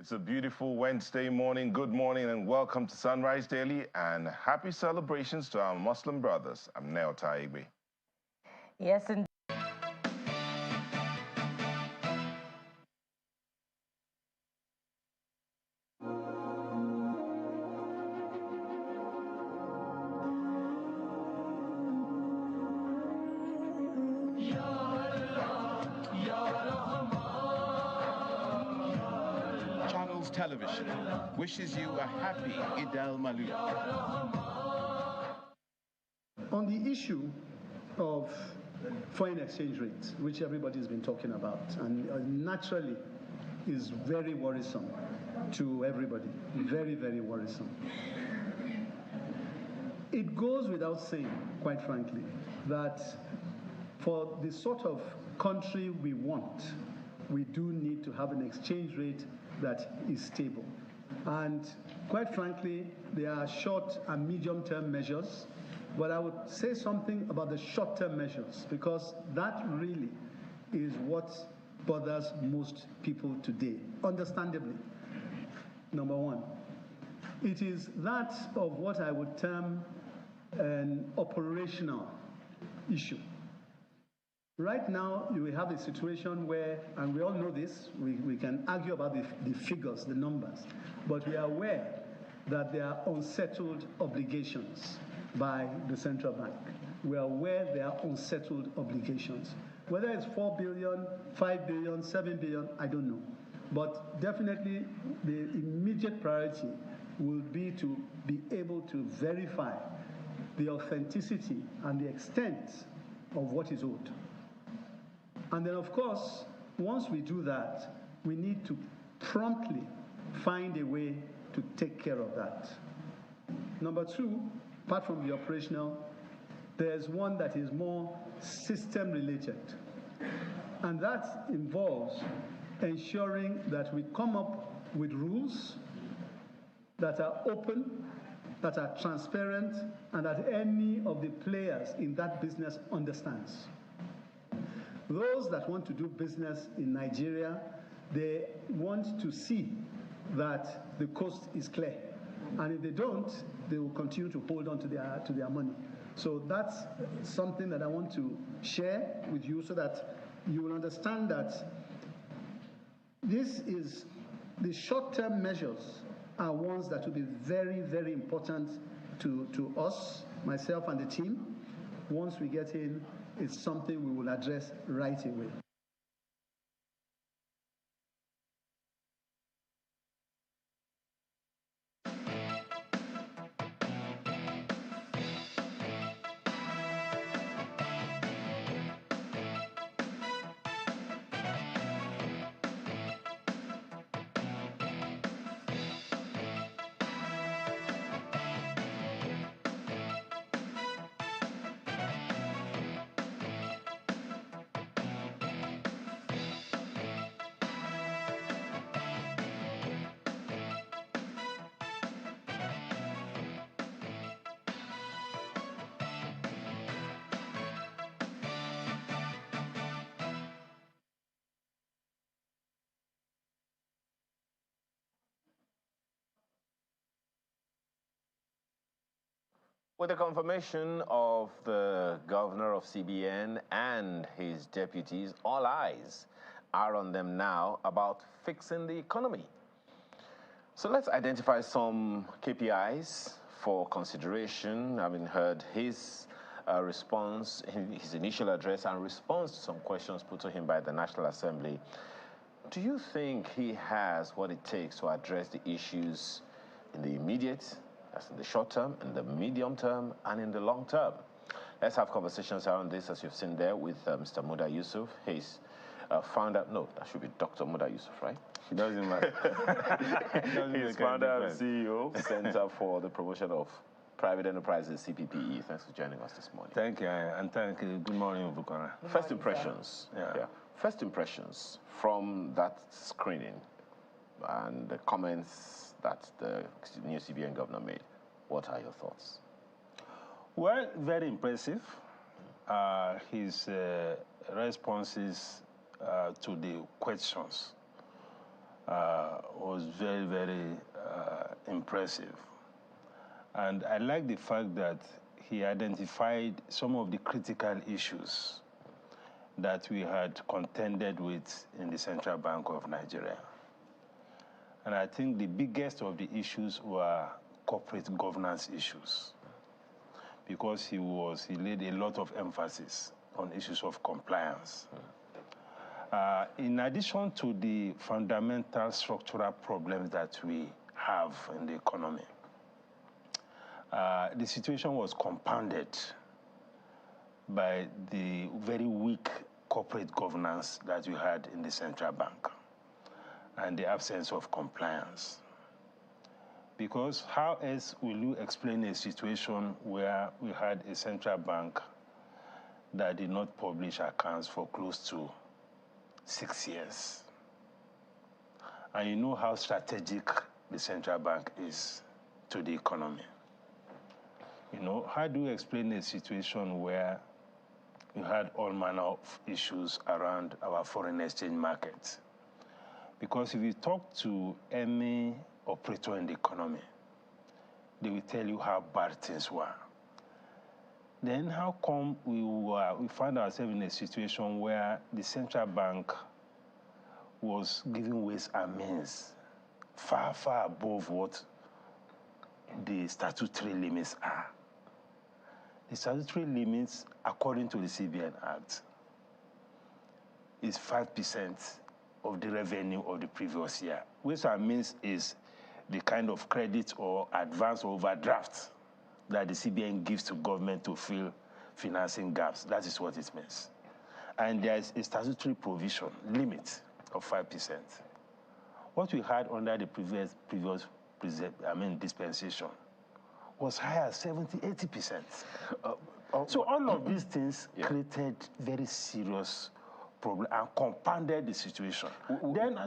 It's a beautiful Wednesday morning. Good morning and welcome to Sunrise Daily and happy celebrations to our Muslim brothers. I'm Neo Taigbe. Yes, indeed. Television wishes you a happy Eid al-Maulud. On the issue of foreign exchange rates, which everybody's been talking about, and naturally is very worrisome to everybody, very, very worrisome. It goes without saying, quite frankly, that for the sort of country we want, we do need to have an exchange rate that is stable. And quite frankly, there are short and medium-term measures, but I would say something about the short-term measures because that really is what bothers most people today, understandably. Number one, it is that of what I would term an operational issue. Right now, you have a situation where, and we all know this, we can argue about the figures, the numbers, but we are aware that there are unsettled obligations by the central bank. We are aware there are unsettled obligations. Whether it's 4 billion, 5 billion, 7 billion, I don't know. But definitely the immediate priority will be to be able to verify the authenticity and the extent of what is owed. And then, of course, once we do that, we need to promptly find a way to take care of that. Number two, apart from the operational, there's one that is more system-related. And that involves ensuring that we come up with rules that are open, that are transparent, and that any of the players in that business understands. Those that want to do business in Nigeria, they want to see that the coast is clear. And if they don't, they will continue to hold on to their money. So that's something that I want to share with you so that you will understand that this is the short-term measures are ones that will be very, very important to us, myself and the team. Once we get in, it's something we will address right away. With the confirmation of the governor of CBN and his deputies, all eyes are on them now about fixing the economy. So let's identify some KPIs for consideration, having heard his response, his initial address and response to some questions put to him by the National Assembly. Do you think he has what it takes to address the issues in the immediate, that's in the short term, in the medium term, and in the long term? Let's have conversations around this, as you've seen there, with Mr. Muda Yusuf. He's founder, no, that should be Dr. Muda Yusuf, right? It doesn't matter. He's founder and CEO, Center for the Promotion of Private Enterprises, CPPE. Thanks for joining us this morning. Thank you, and thank you. Good morning, Bukara. First impressions. Yeah. First impressions from that screening and the comments that the new CBN governor made. What are your thoughts? Well, very impressive. His responses to the questions was very, very impressive. And I like the fact that he identified some of the critical issues that we had contended with in the Central Bank of Nigeria. And I think the biggest of the issues were corporate governance issues, because he laid a lot of emphasis on issues of compliance. In addition to the fundamental structural problems that we have in the economy, the situation was compounded by the very weak corporate governance that we had in the central bank and the absence of compliance. Because how else will you explain a situation where we had a central bank that did not publish accounts for close to 6 years? And you know how strategic the central bank is to the economy. You know, how do you explain a situation where you had all manner of issues around our foreign exchange markets? Because if you talk to any operator in the economy, they will tell you how bad things were. Then how come we found ourselves in a situation where the central bank was giving ways and means far, far above what the statutory limits are? The statutory limits, according to the CBN Act, is 5% of the revenue of the previous year. Ways and means is the kind of credit or advance or overdraft that the CBN gives to government to fill financing gaps. That is what it means. And there is a statutory provision limit of 5%. What we had under the previous dispensation was higher, 70, 80%. So all of these things created very serious problem and compounded the situation. Then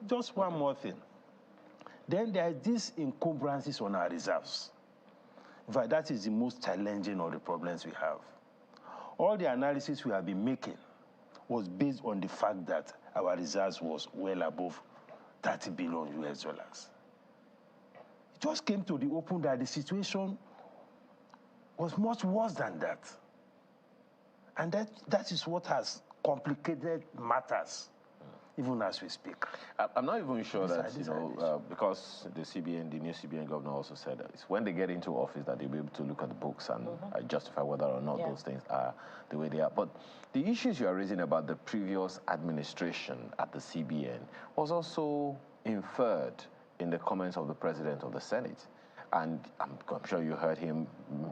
just one more thing. Then there are these encumbrances on our reserves. In fact, that is the most challenging of the problems we have. All the analysis we have been making was based on the fact that our reserves was well above 30 billion US dollars. It just came to the open that the situation was much worse than that. And that is what has complicated matters, even as we speak. I'm not even sure that, because the new CBN governor also said that it's when they get into office that they'll be able to look at the books and justify whether or not those things are the way they are. But the issues you are raising about the previous administration at the CBN was also inferred in the comments of the president of the Senate. And I'm sure you heard him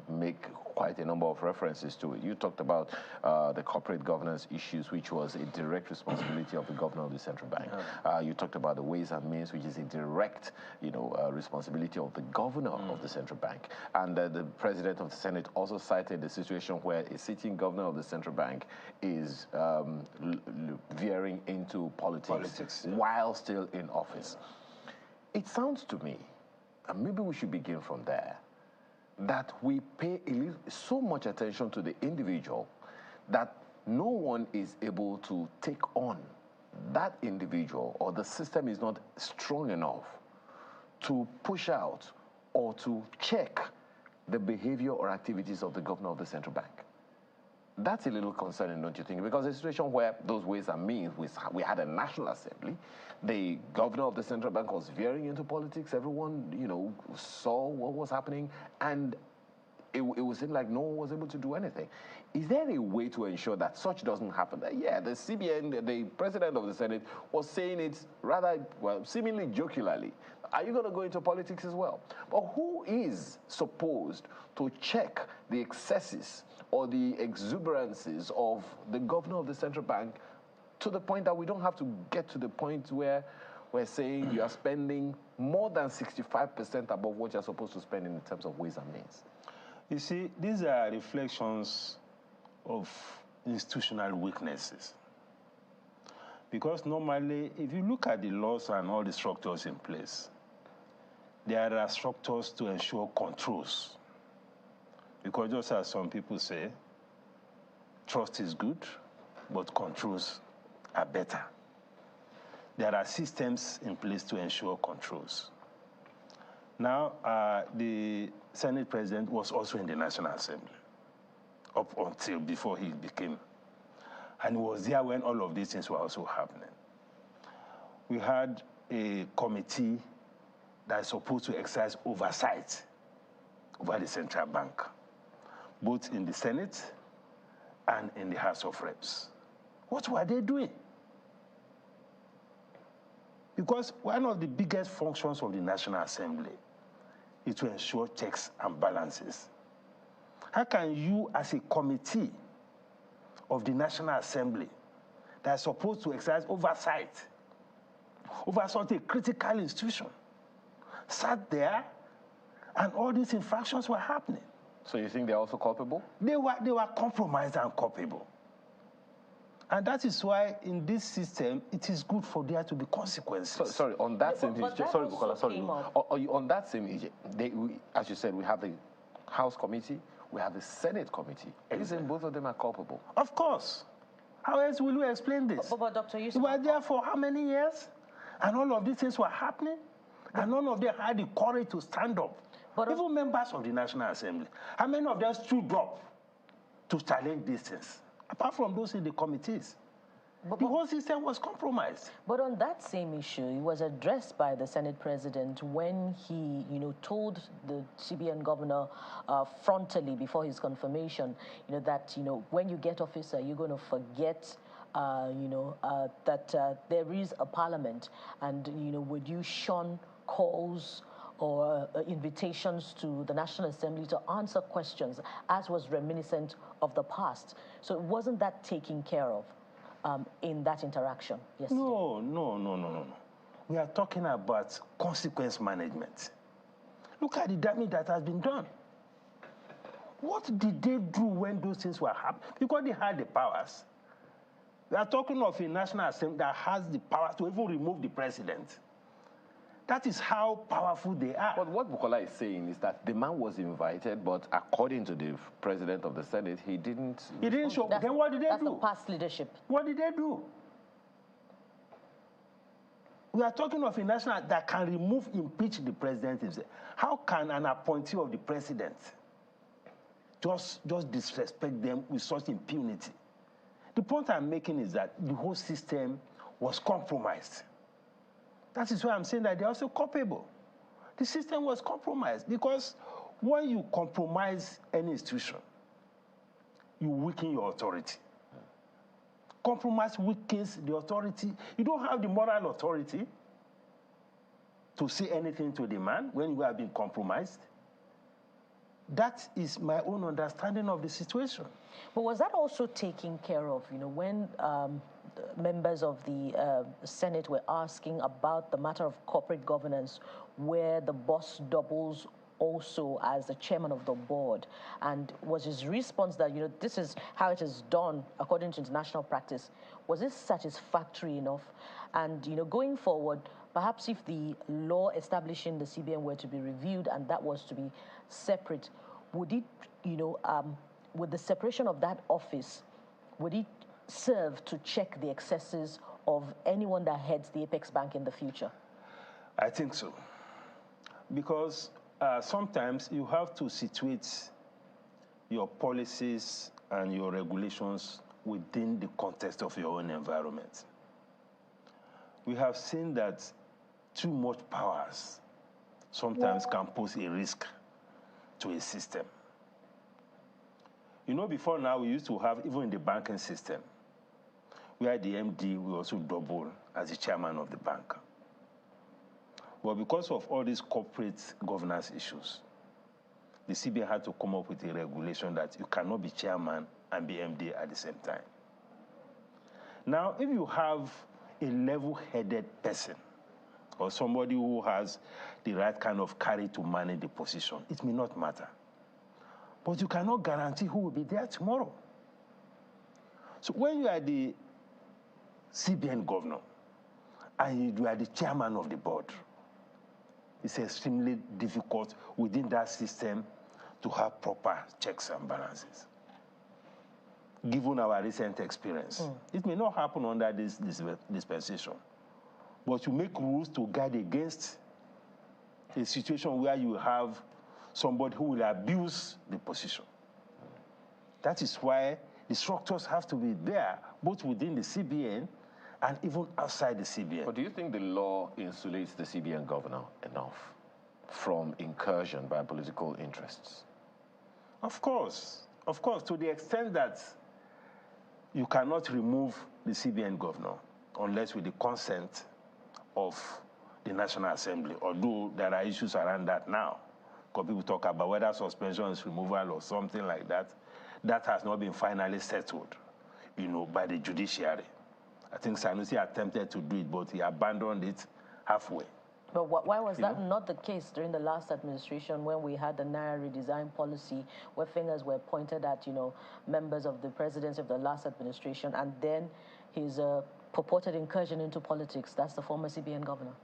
make quite a number of references to it. You talked about the corporate governance issues, which was a direct responsibility of the governor of the central bank. You talked about the ways and means, which is a direct, responsibility of the governor of the central bank. And the president of the Senate also cited the situation where a sitting governor of the central bank is veering into politics while still in office. It sounds to me, and maybe we should begin from there, that we pay so much attention to the individual that no one is able to take on that individual, or the system is not strong enough to push out or to check the behavior or activities of the governor of the central bank. That's a little concerning, don't you think? Because a situation where those ways and means, we had a National Assembly, the governor of the central bank was veering into politics, everyone, saw what was happening, and it would seem like no one was able to do anything. Is there a way to ensure that such doesn't happen? The CBN, the president of the Senate, was saying it rather, seemingly jocularly. Are you going to go into politics as well? But who is supposed to check the excesses or the exuberances of the governor of the central bank to the point that we don't have to get to the point where we're saying you are spending more than 65% above what you're supposed to spend in terms of ways and means? You see, these are reflections of institutional weaknesses. Because normally, if you look at the laws and all the structures in place, there are structures to ensure controls. Because just as some people say, trust is good, but controls are better. there are systems in place to ensure controls. Now, the Senate President was also in the National Assembly up until before he became, and he was there when all of these things were also happening. We had a committee that is supposed to exercise oversight over the central bank, both in the Senate and in the House of Reps. What were they doing? Because one of the biggest functions of the National Assembly is to ensure checks and balances. How can you, as a committee of the National Assembly that is supposed to exercise oversight over such a critical institution, sat there and all these infractions were happening? So you think they're also culpable? They were compromised and culpable. And that is why in this system, it is good for there to be consequences. Sorry, on that same issue, sorry, Bukola, sorry. On that same issue, as you said, we have the House Committee, we have the Senate Committee. Isn't both of them are culpable? Of course. How else will you explain this? But Dr. Yusuf, you were there for how many years? And all of these things were happening? And none of them had the courage to stand up. But even members of the National Assembly, how many of them stood up to challenge these things? Apart from those in the committees. The whole system was compromised. But on that same issue, it was addressed by the Senate President when he, told the CBN governor frontally before his confirmation, that, when you get office, you're going to forget that there is a parliament, and would you shun calls or invitations to the National Assembly to answer questions, as was reminiscent of the past. So wasn't that taken care of in that interaction yesterday? No. We are talking about consequence management. Look at the damage that has been done. What did they do when those things were happening? Because they had the powers. We are talking of a National Assembly that has the power to even remove the president. That is how powerful they are. But what Bukola is saying is that the man was invited, but according to the president of the Senate, he didn't show. Then what did they do? That's the past leadership. What did they do? We are talking of a national that can impeach the president himself. How can an appointee of the president just disrespect them with such impunity? The point I'm making is that the whole system was compromised. That is why I'm saying that they're also culpable. The system was compromised because when you compromise any institution, you weaken your authority. Compromise weakens the authority. You don't have the moral authority to say anything to the man when you have been compromised. That is my own understanding of the situation. But was that also taken care of, when members of the Senate were asking about the matter of corporate governance, where the boss doubles also as the chairman of the board? And was his response that, this is how it is done according to international practice? Was this satisfactory enough? And, going forward, perhaps if the law establishing the CBN were to be reviewed and that was to be separate, would it, with the separation of that office, would it serve to check the excesses of anyone that heads the Apex Bank in the future? I think so. Because sometimes you have to situate your policies and your regulations within the context of your own environment. We have seen that too much powers sometimes can pose a risk to a system. Before now, we used to have, even in the banking system, where the MD will also double as the chairman of the bank. But because of all these corporate governance issues, the CBN had to come up with a regulation that you cannot be chairman and be MD at the same time. Now, if you have a level-headed person or somebody who has the right kind of carry to manage the position, it may not matter. But you cannot guarantee who will be there tomorrow. So when you are the CBN governor and you are the chairman of the board, it's extremely difficult within that system to have proper checks and balances. Given our recent experience, it may not happen under this dispensation. but you make rules to guard against a situation where you have somebody who will abuse the position. That is why the structures have to be there, both within the CBN and even outside the CBN. But do you think the law insulates the CBN governor enough from incursion by political interests? Of course, to the extent that you cannot remove the CBN governor unless with the consent of the National Assembly, although there are issues around that now. Because people talk about whether suspension is removal or something like that. That has not been finally settled, by the judiciary. I think Sanusi attempted to do it, but he abandoned it halfway. But why was that not the case during the last administration when we had the Naira redesign policy where fingers were pointed at, members of the presidency of the last administration, and then his purported incursion into politics? That's the former CBN governor.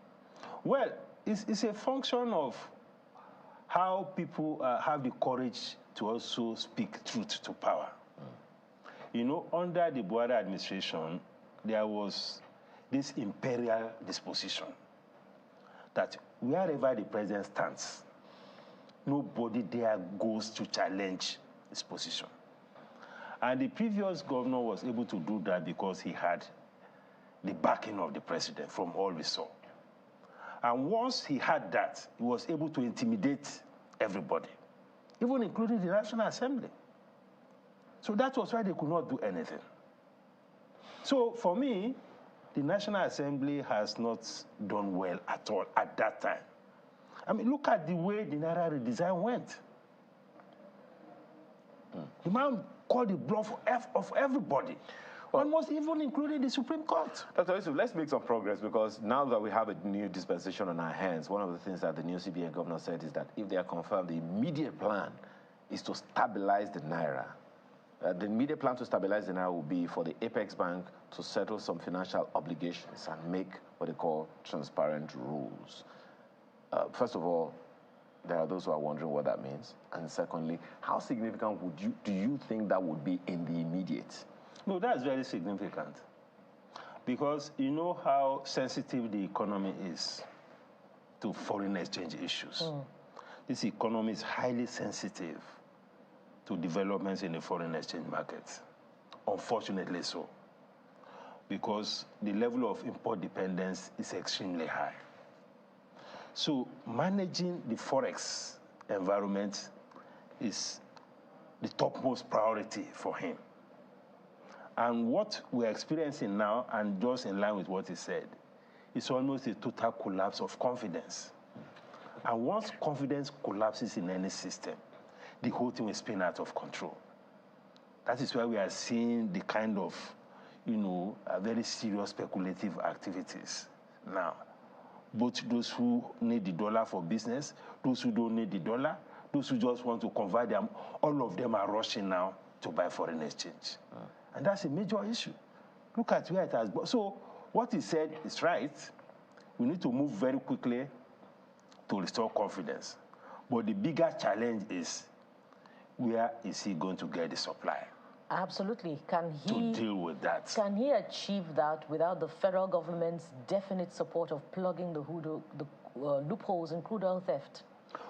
Well, it's a function of how people have the courage to also speak truth to power. Under the Buhari administration, there was this imperial disposition that wherever the president stands, nobody there goes to challenge his position. And the previous governor was able to do that because he had the backing of the president from all we saw. And once he had that, he was able to intimidate everybody, even including the National Assembly. So that was why they could not do anything. So for me, the National Assembly has not done well at all at that time. I mean, look at the way the Naira redesign went. The man called the bluff of everybody, almost even including the Supreme Court. Dr. Yusuf, let's make some progress, because now that we have a new dispensation on our hands, one of the things that the new CBN governor said is that if they are confirmed, the immediate plan is to stabilize the Naira. The immediate plan to stabilize the Naira will be for the Apex Bank to settle some financial obligations and make what they call transparent rules. First of all, there are those who are wondering what that means. And secondly, how significant do you think that would be in the immediate? No, that's very significant. Because you know how sensitive the economy is to foreign exchange issues. This economy is highly sensitive to developments in the foreign exchange market. Unfortunately so. Because the level of import dependence is extremely high. So managing the forex environment is the topmost priority for him. And what we're experiencing now, and just in line with what he said, is almost a total collapse of confidence. And once confidence collapses in any system, the whole thing will spin out of control. That is why we are seeing the kind of, very serious speculative activities now. Both those who need the dollar for business, those who don't need the dollar, those who just want to convert them, all of them are rushing now to buy foreign exchange. And that's a major issue. Look at where it has gone. So what he said is right. We need to move very quickly to restore confidence. But the bigger challenge is, where is he going to get the supply? Absolutely. Can he to deal with that? Can he achieve that without the federal government's definite support of plugging the loopholes in crude oil theft?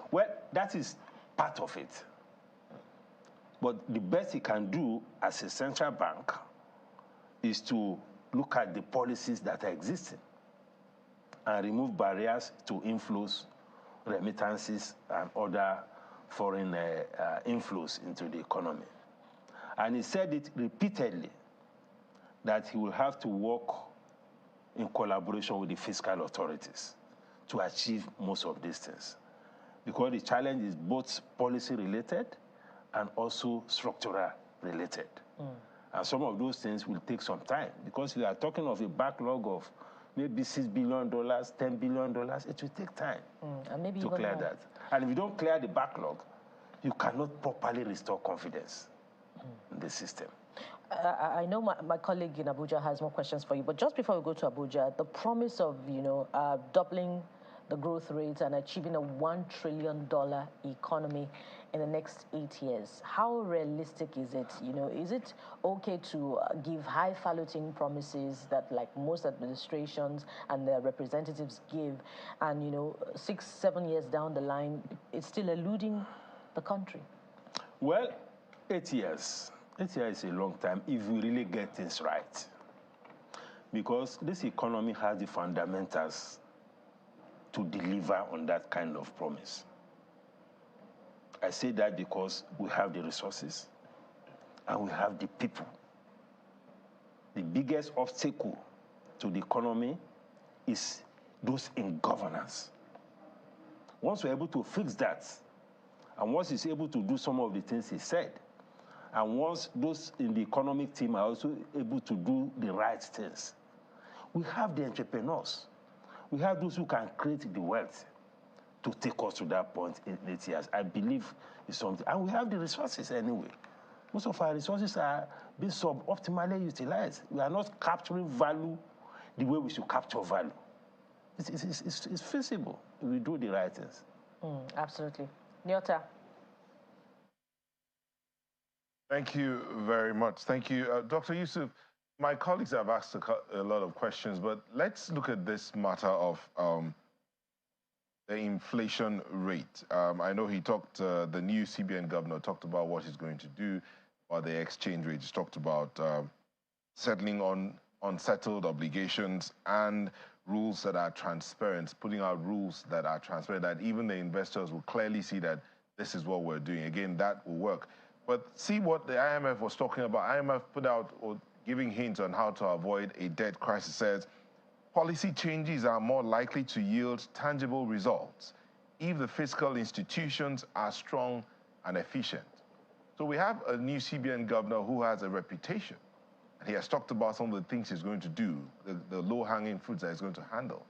Well, that is part of it. But the best he can do as a central bank is to look at the policies that are existing and remove barriers to inflows, remittances, and other foreign inflows into the economy. And he said it repeatedly, that he will have to work in collaboration with the fiscal authorities to achieve most of these things. Because the challenge is both policy-related and also structural related. And some of those things will take some time, because we are talking of a backlog of maybe $6 billion, $10 billion. It will take time and maybe to clear that. And if you don't clear the backlog, you cannot properly restore confidence in the system. I know my colleague in Abuja has more questions for you, but just before we go to Abuja, the promise of, doubling the growth rates and achieving a $1 trillion economy in the next 8 years. How realistic is it? Is it okay to give highfalutin promises that, like most administrations and their representatives give, and 6, 7 years down the line, it's still eluding the country? Well, 8 years. 8 years is a long time if we really get things right. Because this economy has the fundamentals to deliver on that kind of promise. I say that because we have the resources and we have the people. The biggest obstacle to the economy is those in governance. Once we're able to fix that, and once he's able to do some of the things he said, and once those in the economic team are also able to do the right things, we have the entrepreneurs. We have those who can create the wealth to take us to that point in 8 years. I believe it's something. And we have the resources anyway. Most of our resources are being suboptimally utilized. We are not capturing value the way we should capture value. It's feasible if we do the right things. Absolutely. Nyota. Thank you very much. Thank you. Dr. Yusuf, my colleagues have asked a lot of questions, but let's look at this matter of the inflation rate. I know he talked, the new CBN governor talked about what he's going to do, about the exchange rate. He's talked about settling on unsettled obligations and rules that are transparent, putting out rules that are transparent, that even the investors will clearly see that this is what we're doing. Again, that will work. But see what the IMF was talking about. IMF put out, or giving hints on how to avoid a debt crisis, says policy changes are more likely to yield tangible results if the fiscal institutions are strong and efficient. So we have a new CBN governor who has a reputation. And he has talked about some of the things he's going to do, the low-hanging fruits that he's going to handle.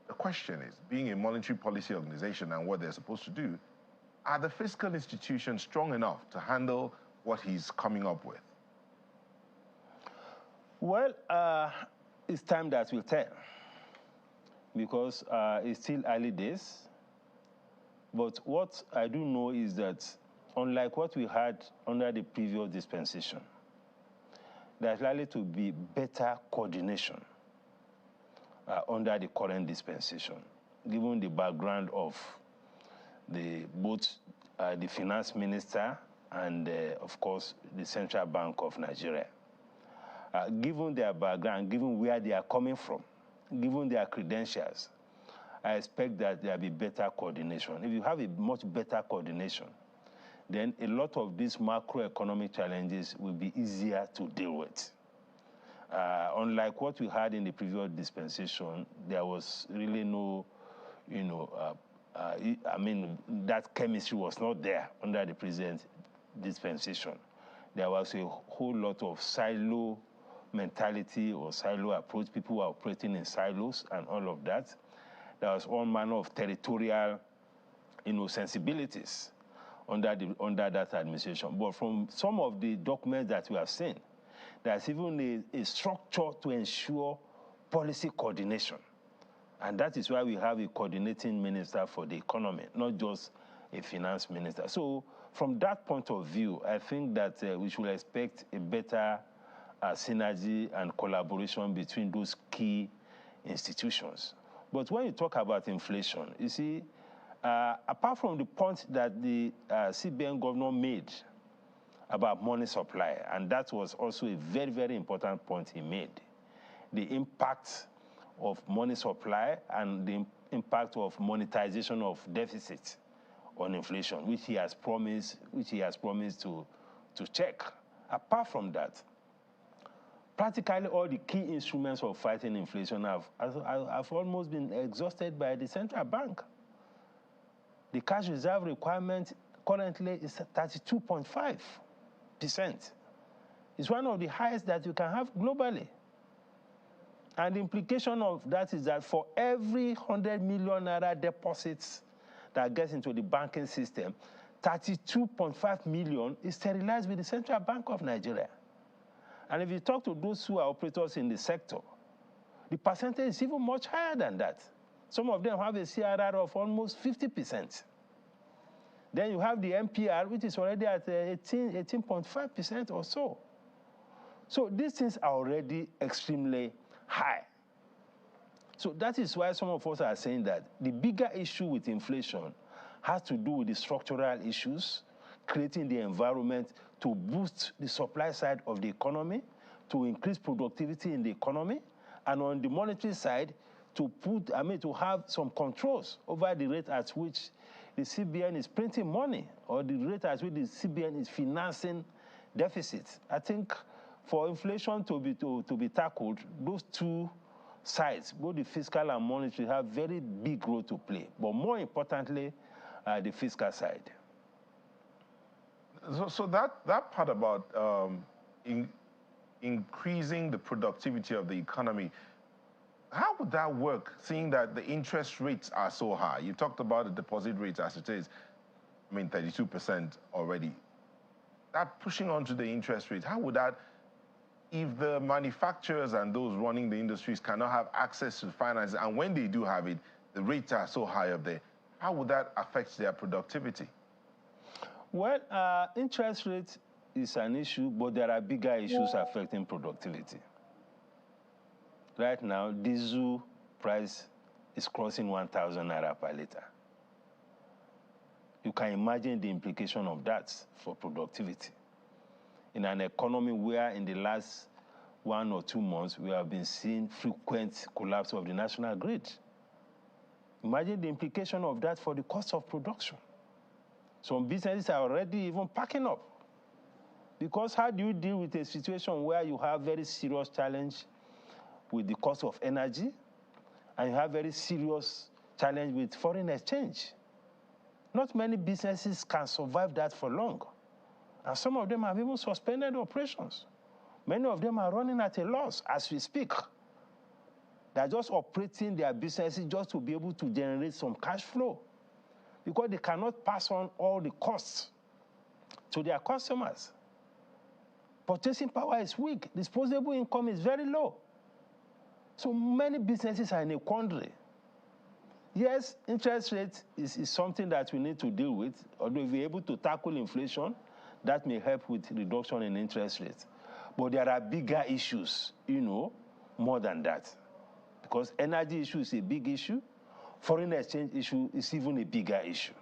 The question is, being a monetary policy organization and what they're supposed to do, are the fiscal institutions strong enough to handle what he's coming up with? Well, it's time that will tell, because it's still early days. But what I do know is that, unlike what we had under the previous dispensation, there's likely to be better coordination under the current dispensation, given the background of both the finance minister and, of course, the Central Bank of Nigeria. Given their background, given where they are coming from, given their credentials, I expect that there will be better coordination. If you have a much better coordination, then a lot of these macroeconomic challenges will be easier to deal with. Unlike what we had in the previous dispensation, there was really no, that chemistry was not there under the present dispensation. There was a whole lot of silo mentality or silo approach. People were operating in silos and all of that. There was all manner of territorial, sensibilities under that administration. But from some of the documents that we have seen, there's even a structure to ensure policy coordination. And that is why we have a coordinating minister for the economy, not just a finance minister. So from that point of view, I think that we should expect a better synergy and collaboration between those key institutions. But when you talk about inflation, you see, apart from the point that the CBN governor made about money supply, and that was also a very, very important point he made, the impact of money supply and the impact of monetization of deficit on inflation, which he has promised to check. Apart from that, practically all the key instruments of fighting inflation have almost been exhausted by the central bank. The cash reserve requirement currently is 32.5%. It's one of the highest that you can have globally. And the implication of that is that for every 100 million naira deposits that gets into the banking system, 32.5 million is sterilized with the Central Bank of Nigeria. And if you talk to those who are operators in the sector, the percentage is even much higher than that. Some of them have a CRR of almost 50%. Then you have the MPR, which is already at 18.5% or so. So these things are already extremely high. So that is why some of us are saying that the bigger issue with inflation has to do with the structural issues, creating the environment to boost the supply side of the economy, to increase productivity in the economy, and on the monetary side, to have some controls over the rate at which the CBN is printing money or the rate at which the CBN is financing deficits. I think for inflation to be tackled, those two sides, both the fiscal and monetary, have very big role to play. But more importantly, the fiscal side. So that part about increasing the productivity of the economy, how would that work, seeing that the interest rates are so high? You talked about the deposit rates as it is, 32% already. That pushing onto the interest rates, how would that, if the manufacturers and those running the industries cannot have access to finance, and when they do have it, the rates are so high up there, how would that affect their productivity? Well, interest rate is an issue, but there are bigger issues affecting productivity. Right now, diesel price is crossing 1,000 naira per liter. You can imagine the implication of that for productivity. In an economy where in the last 1 or 2 months, we have been seeing frequent collapse of the national grid. Imagine the implication of that for the cost of production. Some businesses are already even packing up. Because how do you deal with a situation where you have very serious challenge with the cost of energy, and you have very serious challenge with foreign exchange? Not many businesses can survive that for long. And some of them have even suspended operations. Many of them are running at a loss as we speak. They're just operating their businesses just to be able to generate some cash flow, because they cannot pass on all the costs to their customers. Purchasing power is weak. Disposable income is very low. So many businesses are in a quandary. Yes, interest rate is something that we need to deal with. Although if we're able to tackle inflation, that may help with reduction in interest rates. But there are bigger issues, more than that. Because energy issue is a big issue. Foreign exchange issue is even a bigger issue.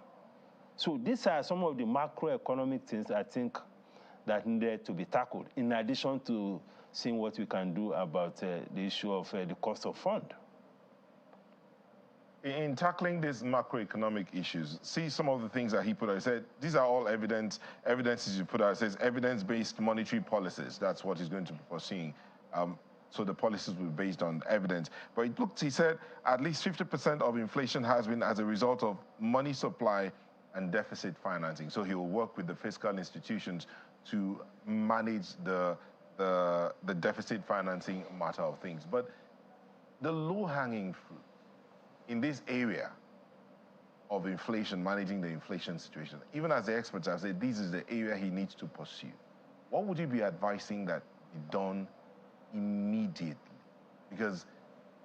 So these are some of the macroeconomic things I think that needed to be tackled, in addition to seeing what we can do about the issue of the cost of fund. In tackling these macroeconomic issues, see some of the things that he put out. He said, these are all evidences you put out. It says evidence-based monetary policies. That's what he's going to be pursuing. So the policies will be based on evidence. But he said, at least 50% of inflation has been as a result of money supply and deficit financing. So he will work with the fiscal institutions to manage the deficit financing matter of things. But the low-hanging fruit in this area of inflation, managing the inflation situation, even as the experts have said, this is the area he needs to pursue. What would you be advising that be done immediately? Because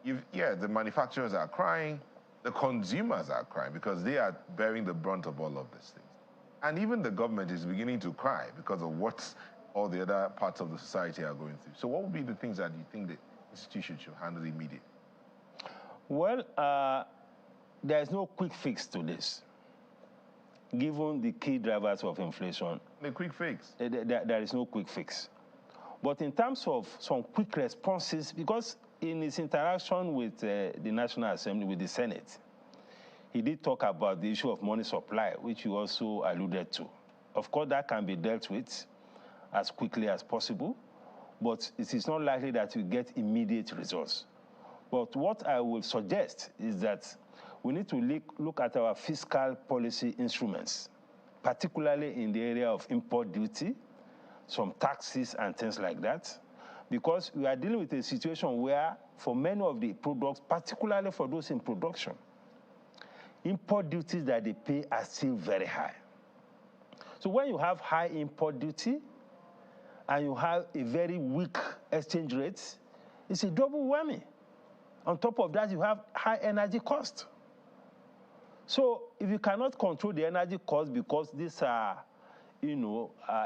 the manufacturers are crying, the consumers are crying because they are bearing the brunt of all of these things. And even the government is beginning to cry because of what all the other parts of the society are going through. So what would be the things that you think the institution should handle immediately? Well, there is no quick fix to this, given the key drivers of inflation. The quick fix? There is no quick fix. But in terms of some quick responses, because in his interaction with the National Assembly, with the Senate, he did talk about the issue of money supply, which you also alluded to. Of course, that can be dealt with as quickly as possible, but it is not likely that you get immediate results. But what I will suggest is that we need to look at our fiscal policy instruments, particularly in the area of import duty, some taxes and things like that, because we are dealing with a situation where for many of the products, particularly for those in production, import duties that they pay are still very high. So when you have high import duty and you have a very weak exchange rate, it's a double whammy. On top of that, you have high energy cost. So if you cannot control the energy cost because these are,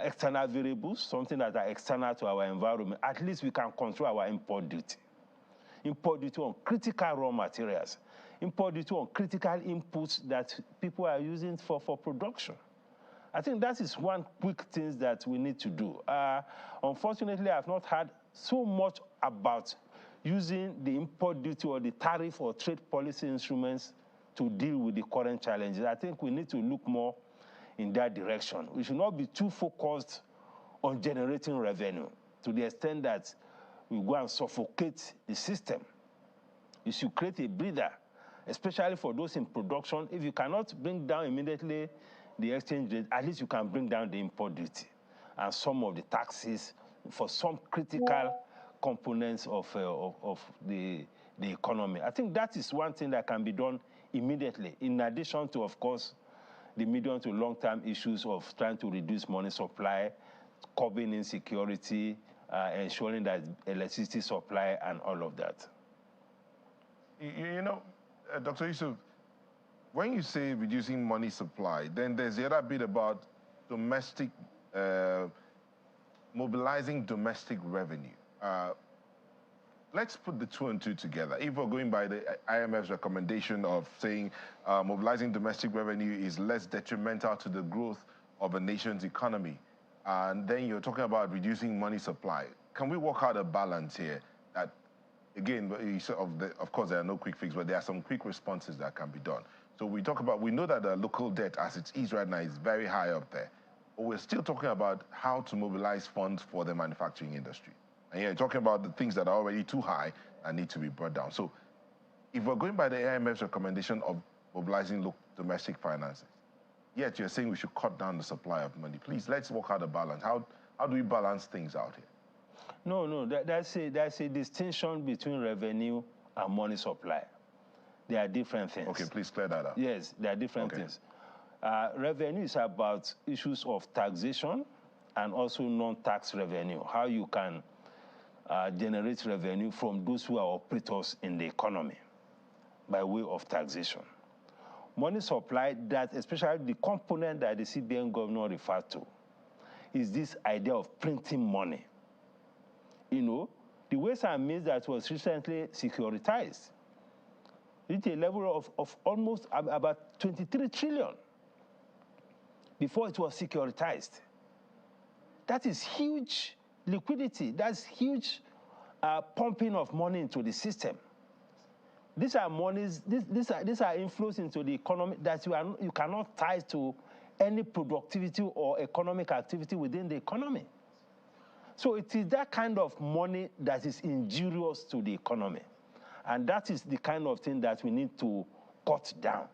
external variables, something that are external to our environment, at least we can control our import duty. Import duty on critical raw materials, import duty on critical inputs that people are using for production. I think that is one quick thing that we need to do. Unfortunately, I've not heard so much about using the import duty or the tariff or trade policy instruments to deal with the current challenges. I think we need to look more in that direction. We should not be too focused on generating revenue to the extent that we go and suffocate the system. You should create a breather, especially for those in production. If you cannot bring down immediately the exchange rate, at least you can bring down the import duty and some of the taxes for some critical components of the economy. I think that is one thing that can be done immediately, in addition to, of course, the medium to long-term issues of trying to reduce money supply, curbing insecurity, ensuring that electricity supply and all of that. Dr. Yusuf, when you say reducing money supply, then there's the other bit about domestic, mobilizing domestic revenue. Let's put the two and two together. If we're going by the IMF's recommendation of saying mobilizing domestic revenue is less detrimental to the growth of a nation's economy, and then you're talking about reducing money supply, can we work out a balance here that, again, of course, there are no quick fixes, but there are some quick responses that can be done. So we know that the local debt, as it is right now, is very high up there. But we're still talking about how to mobilize funds for the manufacturing industry. And you're talking about the things that are already too high and need to be brought down. So if we're going by the IMF's recommendation of mobilizing domestic finances, yet you're saying we should cut down the supply of money. Please, let's work out a balance. How do we balance things out here? No, that's a distinction between revenue and money supply. They are different things. Okay, please clear that up. Yes, they are different things. Revenue is about issues of taxation and also non-tax revenue, how you can generate revenue from those who are operators in the economy by way of taxation. Money supply, that especially the component that the CBN governor referred to, is this idea of printing money. The ways and means that was recently securitized reached a level of almost about 23 trillion before it was securitized. That is huge liquidity. That's huge pumping of money into the system. These are monies. These are inflows into the economy that you cannot tie to any productivity or economic activity within the economy. So it is that kind of money that is injurious to the economy. And that is the kind of thing that we need to cut down.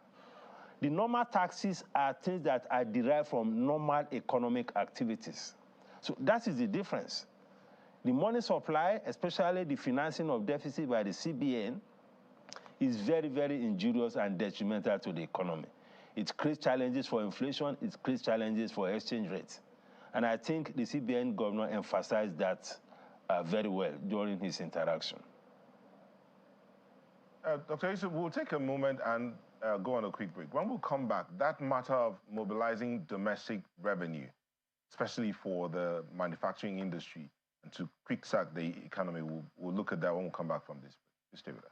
The normal taxes are things that are derived from normal economic activities. So that is the difference. The money supply, especially the financing of deficit by the CBN, is very, very injurious and detrimental to the economy. It creates challenges for inflation, it creates challenges for exchange rates. And I think the CBN governor emphasized that very well during his interaction. Dr. Yusuf, we'll take a moment and go on a quick break. When we come back, that matter of mobilizing domestic revenue, especially for the manufacturing industry, and to quick-sack the economy, we'll look at that when we come back from this break. Stay with us.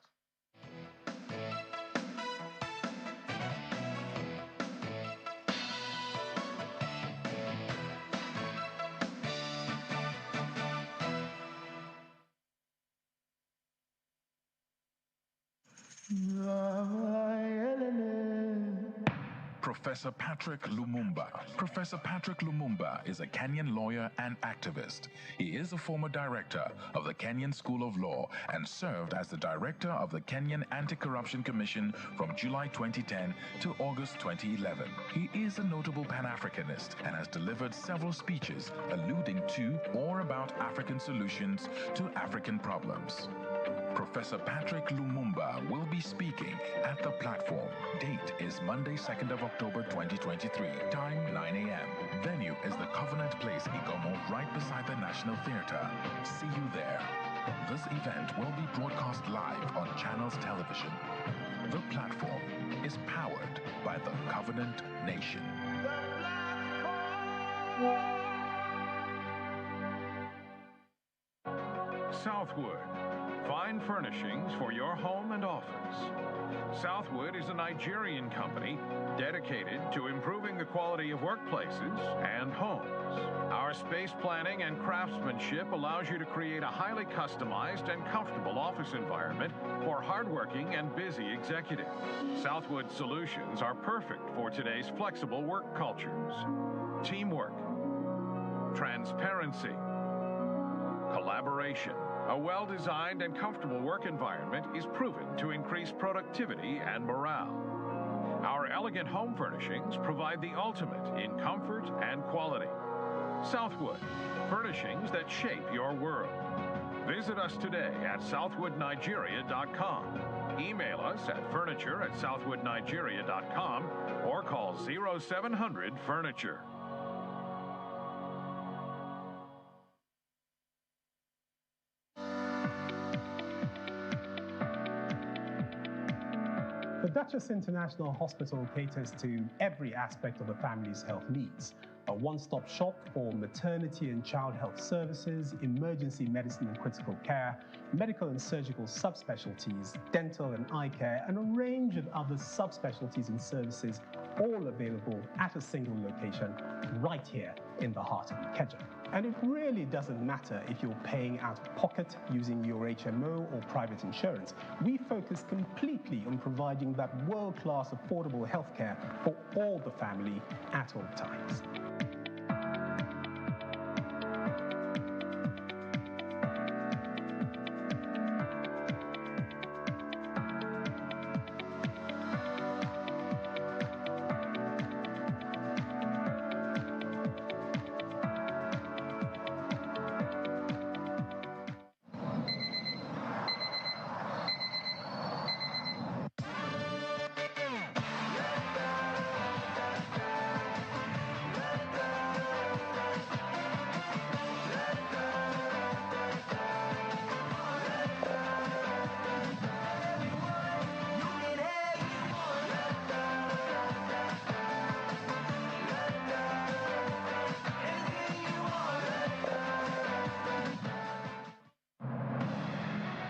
Professor Patrick Lumumba. Professor Patrick Lumumba is a Kenyan lawyer and activist. He is a former director of the Kenyan School of Law and served as the director of the Kenyan Anti-Corruption Commission from July 2010 to August 2011. He is a notable Pan-Africanist and has delivered several speeches alluding to or about African solutions to African problems. Professor Patrick Lumumba will be speaking at the platform. Date is Monday, 2nd of October 2023. Time 9 a.m. Venue is the Covenant Place, Igomo, right beside the National Theatre. See you there. This event will be broadcast live on Channels Television. The platform is powered by the Covenant Nation. Southwood. Fine furnishings for your home and office. Southwood is a Nigerian company dedicated to improving the quality of workplaces and homes. Our space planning and craftsmanship allows you to create a highly customized and comfortable office environment for hardworking and busy executives. Southwood solutions are perfect for today's flexible work cultures. Teamwork, transparency, collaboration. A well-designed and comfortable work environment is proven to increase productivity and morale. Our elegant home furnishings provide the ultimate in comfort and quality. Southwood, furnishings that shape your world. Visit us today at southwoodnigeria.com. Email us at furniture@southwoodnigeria.com or call 0700 Furniture. The Duchess International Hospital caters to every aspect of the family's health needs. A one-stop shop for maternity and child health services, emergency medicine and critical care, medical and surgical subspecialties, dental and eye care, and a range of other subspecialties and services, all available at a single location right here in the heart of Ikeja. And it really doesn't matter if you're paying out of pocket using your HMO or private insurance. We focus completely on providing that world-class affordable healthcare for all the family at all times.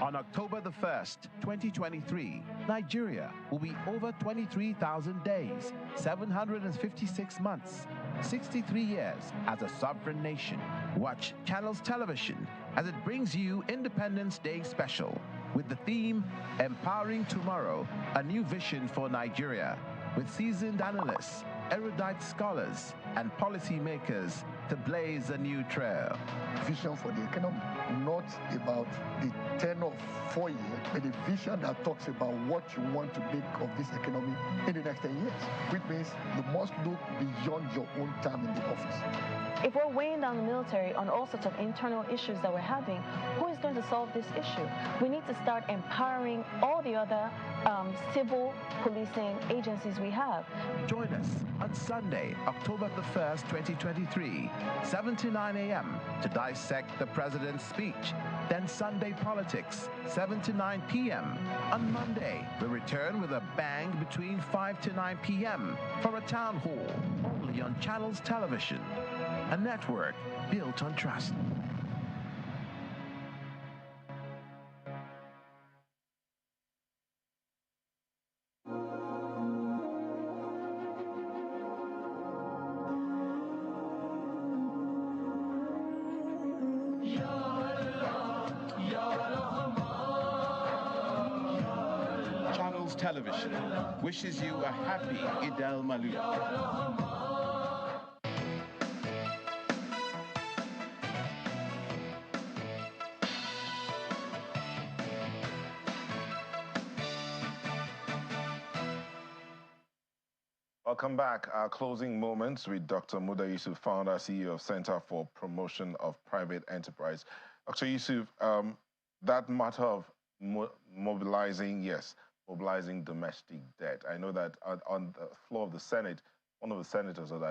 On October the 1st, 2023, Nigeria will be over 23,000 days, 756 months, 63 years as a sovereign nation. Watch Channels Television as it brings you Independence Day Special with the theme Empowering Tomorrow, a New Vision for Nigeria, with seasoned analysts, erudite scholars, and policymakers to blaze a new trail. Vision for the economy, not about the 10 or 4 years, but a vision that talks about what you want to make of this economy in the next 10 years, which means you must look beyond your own time in the office. If we're weighing down the military on all sorts of internal issues that we're having, who is going to solve this issue? We need to start empowering all the other civil policing agencies we have. Join us on Sunday, October the 1st, 2023, 7 to 9 a.m. to dissect the president's speech. Then Sunday Politics, 7 to 9 p.m. On Monday, we return with a bang between 5 to 9 p.m. for a town hall, only on Channels Television, a network built on trust. Channels Television wishes you a happy Eid al-Maulud. Welcome back. Our closing moments with Dr. Muda Yusuf, founder, CEO of Center for Promotion of Private Enterprise. Dr. Yusuf, that matter of mobilizing domestic debt. I know that on the floor of the Senate, one of the senators was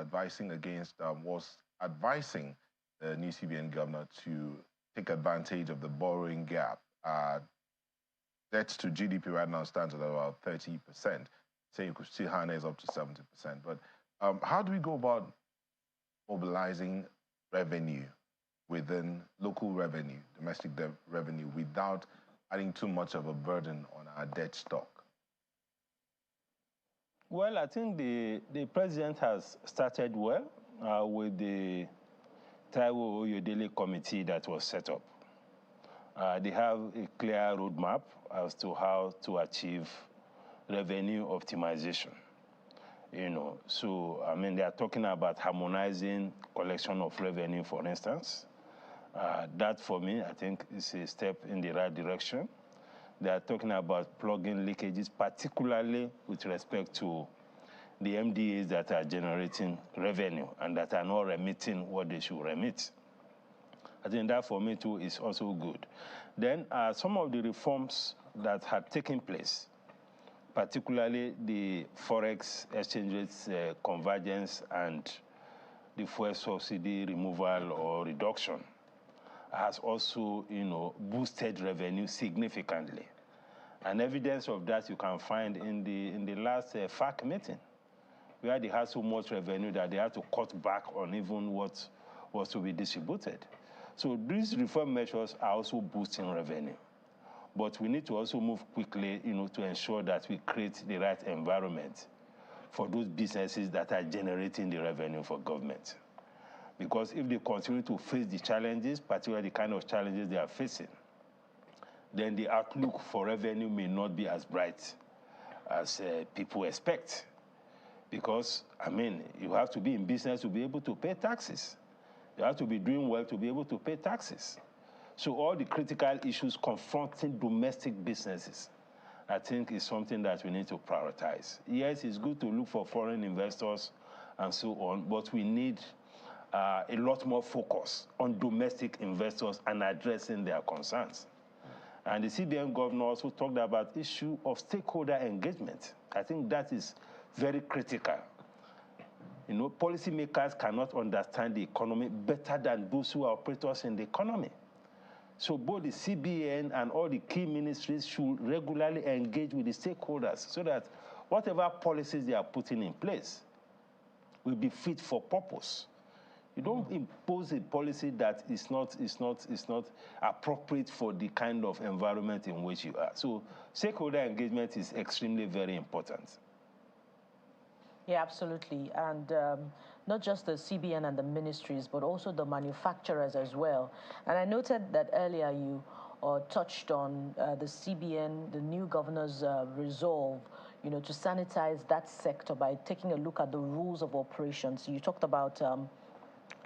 advising the new CBN governor to take advantage of the borrowing gap. Debt to GDP right now stands at about 30%. Saying you could still harness up to 70%. But how do we go about mobilizing revenue within local revenue, domestic revenue, without adding too much of a burden on our debt stock? Well, I think the president has started well with the Taiwo Oyedele committee that was set up. They have a clear roadmap as to how to achieve revenue optimization. So, I mean, they are talking about harmonizing collection of revenue, for instance. That, for me, I think is a step in the right direction. They are talking about plugging leakages, particularly with respect to the MDAs that are generating revenue and that are not remitting what they should remit. I think that, for me, too, is also good. Then some of the reforms that had taken place, particularly the forex exchange rates convergence and the fuel subsidy removal or reduction, has also, boosted revenue significantly. And evidence of that you can find in the last FAC meeting, where they had so much revenue that they had to cut back on even what was to be distributed. So these reform measures are also boosting revenue. But we need to also move quickly, to ensure that we create the right environment for those businesses that are generating the revenue for government. Because if they continue to face the challenges, particularly the kind of challenges they are facing, then the outlook for revenue may not be as bright as people expect. Because, I mean, you have to be in business to be able to pay taxes. You have to be doing well to be able to pay taxes. So all the critical issues confronting domestic businesses, I think, is something that we need to prioritize. Yes, it's good to look for foreign investors and so on, but we need a lot more focus on domestic investors and addressing their concerns. And the CBN governor also talked about the issue of stakeholder engagement. I think that is very critical. Policymakers cannot understand the economy better than those who are operators in the economy. So both the CBN and all the key ministries should regularly engage with the stakeholders so that whatever policies they are putting in place will be fit for purpose. You don't impose a policy that is not appropriate for the kind of environment in which you are. So stakeholder engagement is extremely very important. Yeah, absolutely. And not just the CBN and the ministries, but also the manufacturers as well. And I noted that earlier you touched on the CBN, the new governor's resolve, to sanitize that sector by taking a look at the rules of operations. You talked about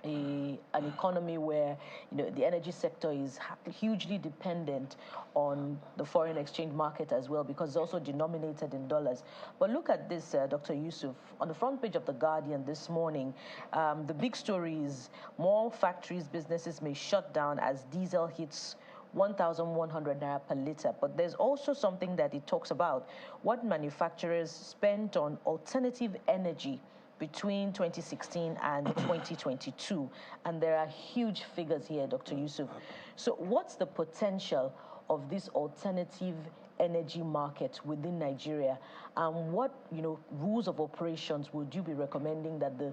an economy where the energy sector is hugely dependent on the foreign exchange market as well, because it's also denominated in dollars. But look at this, Dr. Yusuf. On the front page of The Guardian this morning, the big story is more factories, businesses may shut down as diesel hits 1,100 naira per liter. But there's also something that it talks about, what manufacturers spent on alternative energy between 2016 and 2022. And there are huge figures here, Dr. Yusuf. So what's the potential of this alternative energy market within Nigeria? And what rules of operations would you be recommending that the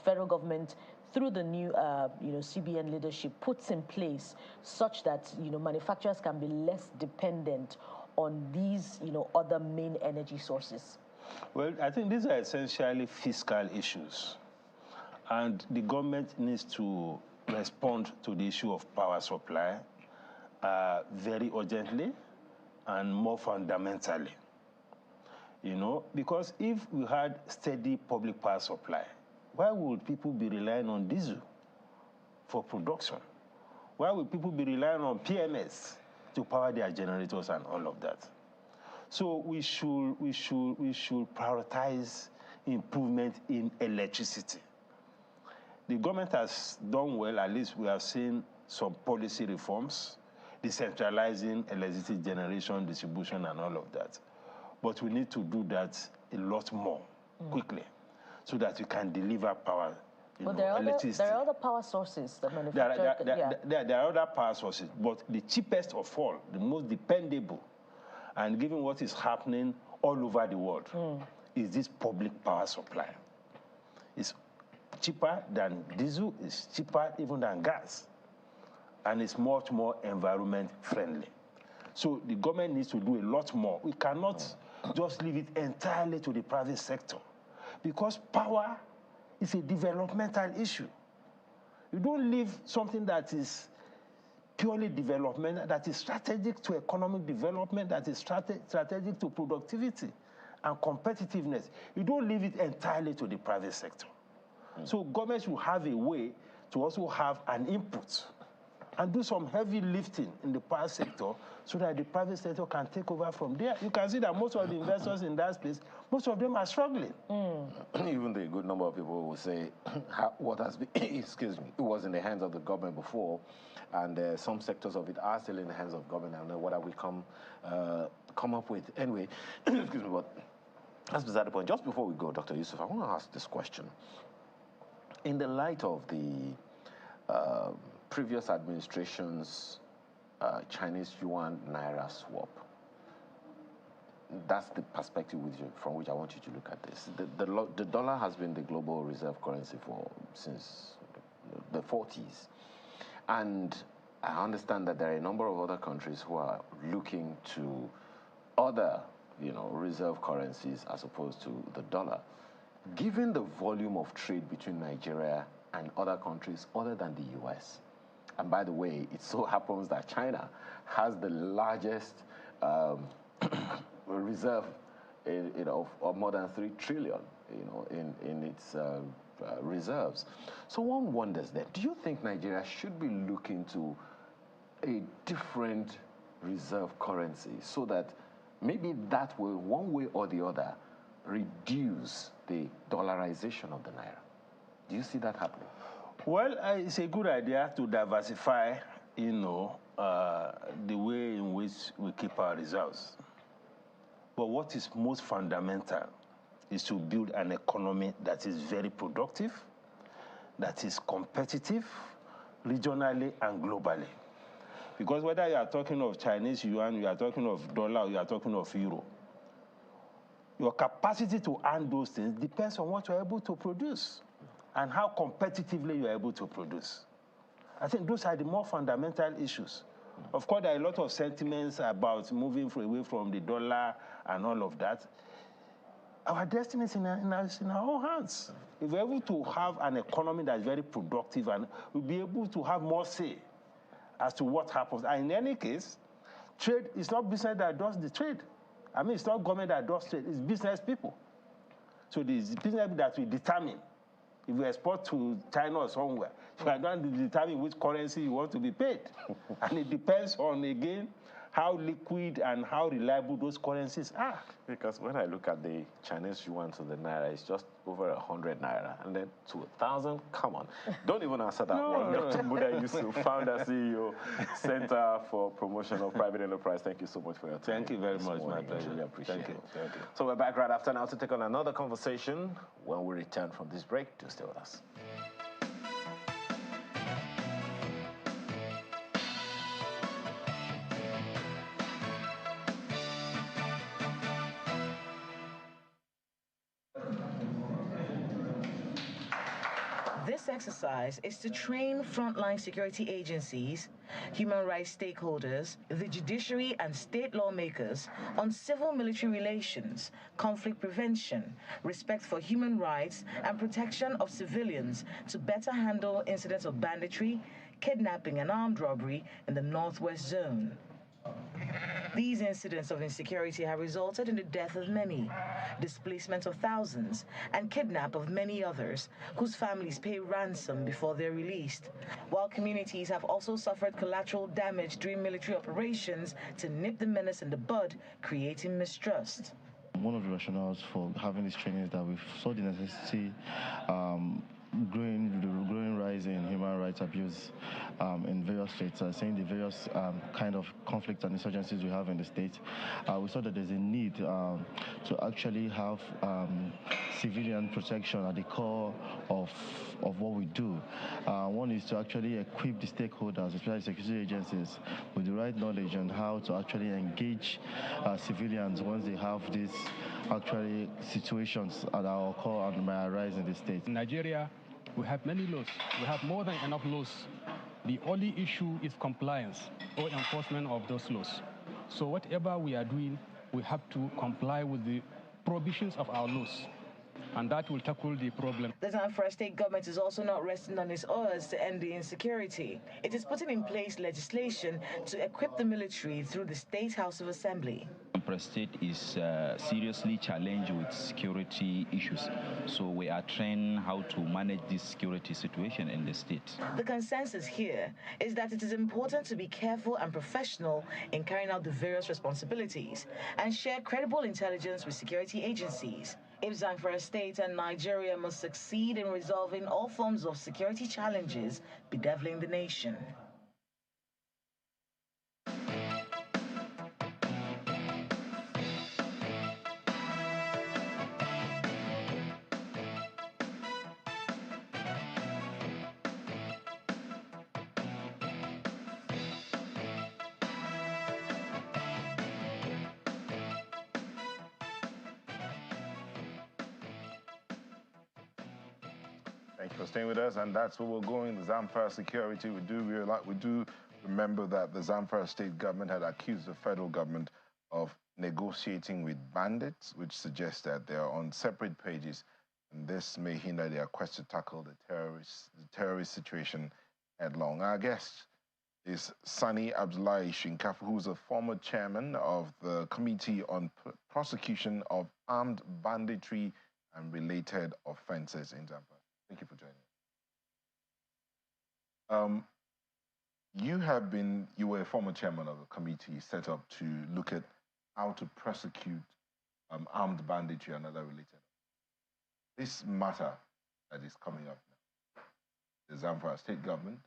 federal government, through the new CBN leadership, puts in place such that manufacturers can be less dependent on these other main energy sources? Well, I think these are essentially fiscal issues. And the government needs to respond to the issue of power supply very urgently and more fundamentally. Because if we had steady public power supply, why would people be relying on diesel for production? Why would people be relying on PMS to power their generators and all of that? So we should prioritize improvement in electricity. The government has done well. At least we have seen some policy reforms, decentralizing electricity generation, distribution, and all of that. But we need to do that a lot more quickly so that we can deliver power But there are other power sources that manufacture. There are other power sources, but the cheapest of all, the most dependable, and given what is happening all over the world, is this public power supply. It's cheaper than diesel, it's cheaper even than gas, and it's much more environment friendly. So the government needs to do a lot more. We cannot just leave it entirely to the private sector, because power is a developmental issue. You don't leave something that is purely development, that is strategic to economic development, that is strategic to productivity and competitiveness. You don't leave it entirely to the private sector. So governments will have a way to also have an input and do some heavy lifting in the power sector so that the private sector can take over from there. You can see that most of the investors in that space, most of them are struggling. Even the good number of people will say what has been, excuse me, it was in the hands of the government before, and some sectors of it are still in the hands of government. I don't know what have we come up with. Anyway, excuse me, but that's beside the point. Just before we go, Dr. Yusuf, I want to ask this question. In the light of the previous administration's Chinese yuan naira swap, that's the perspective from which I want you to look at this. The dollar has been the global reserve currency since the 40s. And I understand that there are a number of other countries who are looking to other, reserve currencies as opposed to the dollar. Given the volume of trade between Nigeria and other countries other than the US, and by the way, it so happens that China has the largest reserve of more than 3 trillion in its reserves. So one wonders then, do you think Nigeria should be looking to a different reserve currency so that maybe that will, one way or the other, reduce the dollarization of the naira? Do you see that happening? Well, it's a good idea to diversify, the way in which we keep our reserves. But what is most fundamental is to build an economy that is very productive, that is competitive, regionally and globally. Because whether you are talking of Chinese yuan, you are talking of dollar, you are talking of euro, your capacity to earn those things depends on what you're able to produce and how competitively you're able to produce. I think those are the more fundamental issues. Of course, there are a lot of sentiments about moving away from the dollar and all of that. Our destiny is in our own hands. If we're able to have an economy that's very productive, and we'll be able to have more say as to what happens. And in any case, trade is not business that does the trade. I mean, it's not government that does trade, it's business people. So it is business that will determine if we export to China or somewhere. You are going to determine which currency you want to be paid. And it depends on, again, how liquid and how reliable those currencies are. Because when I look at the Chinese yuan to the naira, it's just over 100 naira. And then to 1,000, come on. Don't even answer that one. Dr. Muda Yusuf, founder, CEO, Center for Promotion of Private Enterprise. Thank you so much for your time. Thank you very much, my pleasure. Really appreciate it. Thank you. So we're back right after now to take on another conversation. When we return from this break, do stay with us. This exercise is to train frontline security agencies, human rights stakeholders, the judiciary and state lawmakers on civil-military relations, conflict prevention, respect for human rights, and protection of civilians to better handle incidents of banditry, kidnapping, and armed robbery in the Northwest Zone. These incidents of insecurity have resulted in the death of many, displacement of thousands, and kidnap of many others, whose families pay ransom before they're released, while communities have also suffered collateral damage during military operations to nip the menace in the bud, creating mistrust. One of the rationales for having this training is that we saw the necessity growing rise in human rights abuse in various states, seeing the various kind of conflicts and insurgencies we have in the state, we saw that there's a need to actually have civilian protection at the core of what we do. One is to actually equip the stakeholders, especially security agencies, with the right knowledge on how to actually engage civilians once they have these actually situations that occur and may arise in the state. In Nigeria, we have many laws. We have more than enough laws. The only issue is compliance or enforcement of those laws. So whatever we are doing, we have to comply with the provisions of our laws, and that will tackle the problem. The Zamfara state government is also not resting on its oars to end the insecurity. It is putting in place legislation to equip the military through the State House of Assembly. Zamfara state is seriously challenged with security issues, so we are trained how to manage this security situation in the state. The consensus here is that it is important to be careful and professional in carrying out the various responsibilities and share credible intelligence with security agencies. If Zamfara state and Nigeria must succeed in resolving all forms of security challenges bedeviling the nation. Thank you for staying with us, and that's where we're going. The Zamfara security. We do remember that the Zamfara state government had accused the federal government of negotiating with bandits, which suggests that they are on separate pages, and this may hinder their quest to tackle the terrorist situation headlong. Our guest is Sani Abdullahi Shinkafa, who's a former chairman of the Committee on Prosecution of Armed Banditry and Related Offences in Zamfara. Thank you for joining us. You were a former chairman of a committee set up to look at how to prosecute armed banditry and other related. This matter that is coming up now, the Zamfara state government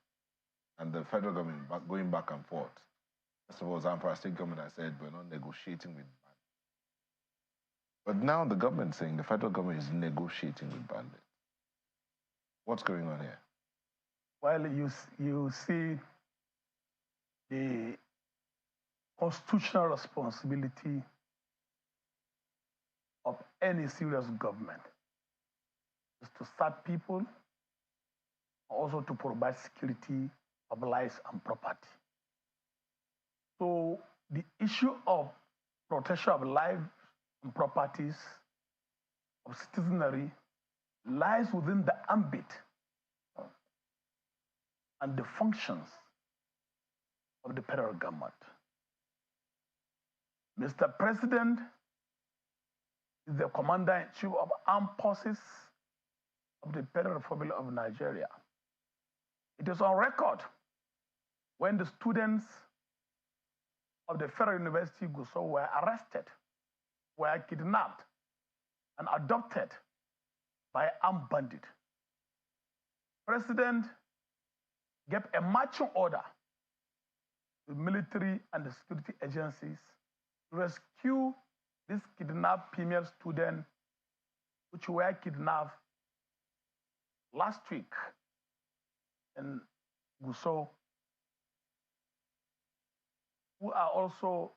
and the federal government going back and forth. First of all, Zamfara state government has said we're not negotiating with bandits. But now the government is saying the federal government is negotiating with bandits. What's going on here? Well, you see the constitutional responsibility of any serious government is to serve people, also to provide security of lives and property. So the issue of protection of lives and properties of citizenry lies within the ambit and the functions of the federal government. Mr. President is the Commander-in-Chief of Armed Forces of the Federal Republic of Nigeria. It is on record when the students of the Federal University Gusau were arrested, were kidnapped, and adopted by armed bandits. President gave a marching order to the military and the security agencies to rescue these kidnapped female students, which were kidnapped last week in Gusau, who are also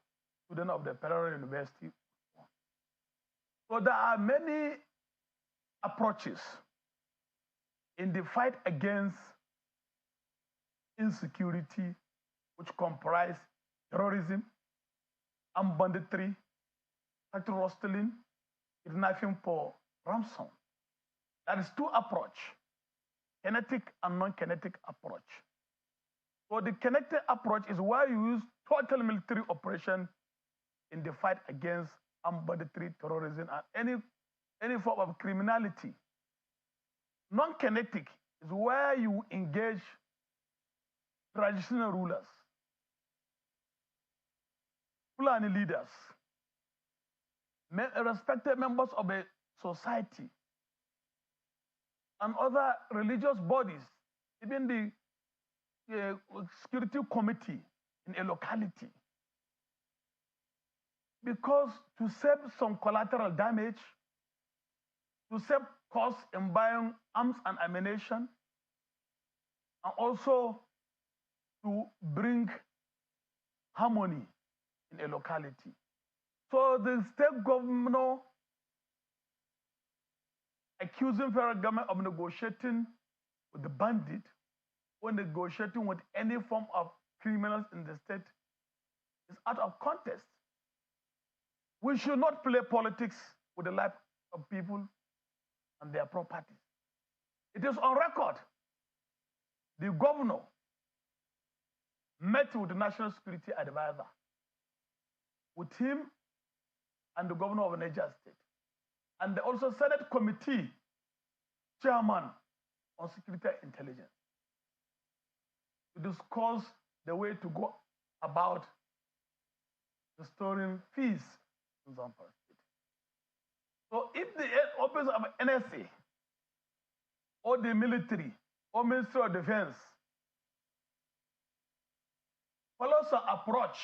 students of the Federal University. So there are many approaches in the fight against insecurity, which comprise terrorism, armed banditry, cattle rustling, kidnapping for ransom. That is two approaches, kinetic and non-kinetic approach. So the kinetic approach is where you use total military operation in the fight against armed banditry, terrorism, and any form of criminality. Non-kinetic is where you engage traditional rulers, Fulani leaders, respected members of a society and other religious bodies, even the security committee in a locality. Because to save some collateral damage, to save costs in buying arms and ammunition, and also to bring harmony in a locality. So the state governor accusing federal government of negotiating with the bandit or negotiating with any form of criminals in the state is out of context. We should not play politics with the life of people and their properties. It is on record. The governor met with the National Security Advisor, with him and the governor of Niger State, and also Senate Committee Chairman on Security and Intelligence, to discuss the way to go about restoring peace in Zamfara State. So if the office of NSA or the military or Ministry of Defense follows an approach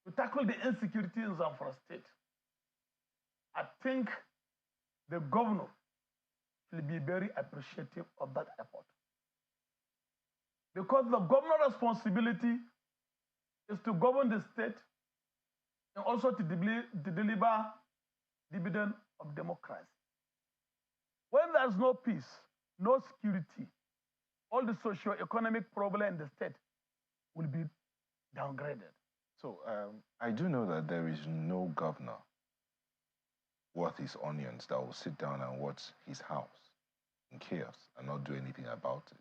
to tackle the insecurity in Zamfara State, I think the governor will be very appreciative of that effort. Because the governor's responsibility is to govern the state and also to deliver dividend of democracy. When there's no peace, no security, all the socio-economic problem in the state will be downgraded. So I do know that there is no governor worth his onions that will sit down and watch his house in chaos and not do anything about it.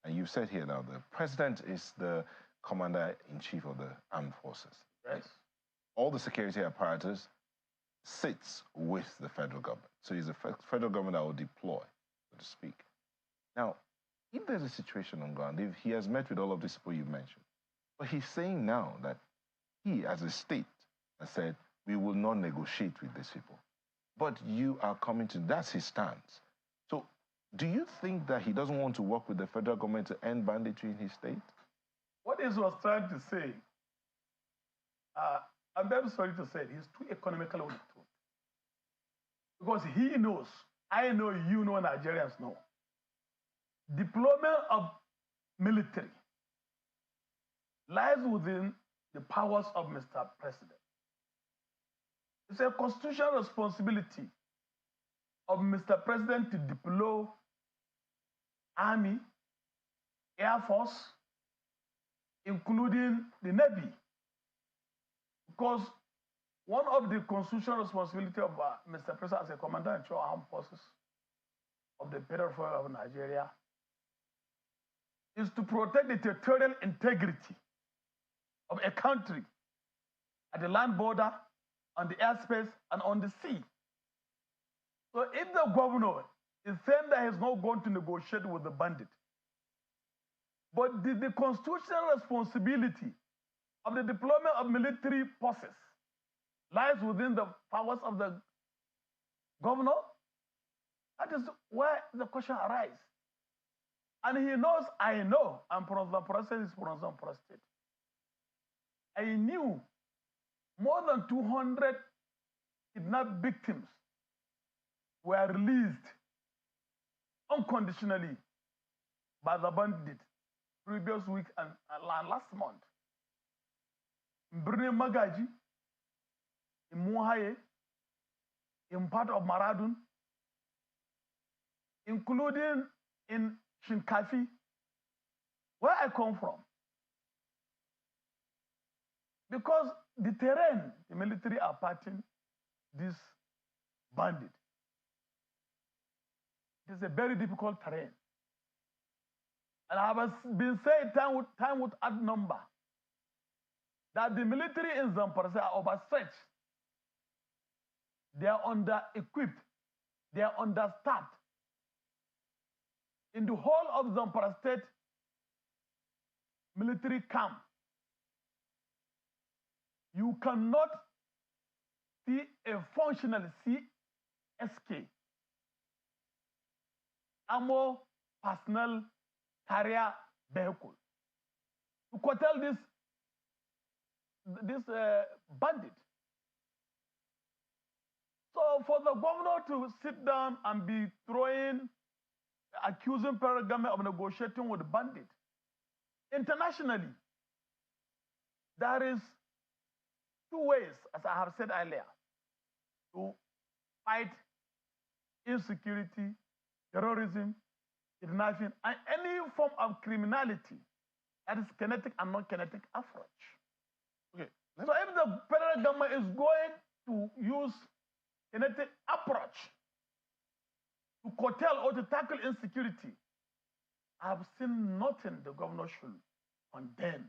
And you said here now the president is the commander-in-chief of the armed forces. Yes. All the security apparatus sits with the federal government. So it's the federal government that will deploy, so to speak. Now, if there's a situation on ground, if he has met with all of these people you mentioned, but he's saying now that he, as a state, has said, we will not negotiate with these people. But you are coming to, that's his stance. So do you think that he doesn't want to work with the federal government to end banditry in his state? What he was trying to say, I'm very sorry to say it, he's too economical with the truth. Because he knows, I know, you know, Nigerians know, deployment of military lies within the powers of Mr. President. It's a constitutional responsibility of Mr. President to deploy Army, Air Force, including the Navy. Because one of the constitutional responsibility of Mr. President as a commander-in-chief of armed forces of the Federal Force of Nigeria is to protect the territorial integrity of a country at the land border, on the airspace, and on the sea. So if the governor is saying that he's not going to negotiate with the bandit, but the constitutional responsibility of the deployment of military forces lies within the powers of the governor, that is where the question arises. And he knows, I know, I'm from the process, is from the state. I knew more than 200 kidnapped victims were released unconditionally by the bandit previous week and last month. In Birnin Magaji, in Muhaye, in part of Maradun, including in Shinkafi, where I come from. Because the terrain, the military are fighting this bandit. It is a very difficult terrain. And I have been saying time would add number that the military in Zamfara are overstretched. They are under-equipped. They are understaffed. In the whole of Zamfara State military camp, you cannot see a functional CSK armor personnel carrier vehicle to curtail this bandit. So for the governor to sit down and be accusing federal government of negotiating with the bandit, internationally, there is two ways, as I have said earlier, to fight insecurity, terrorism, kidnapping, and any form of criminality that is kinetic and non-kinetic approach. Okay. So if the federal government is going to use kinetic approach to curtail or to tackle insecurity, I have seen nothing the governor should condemn,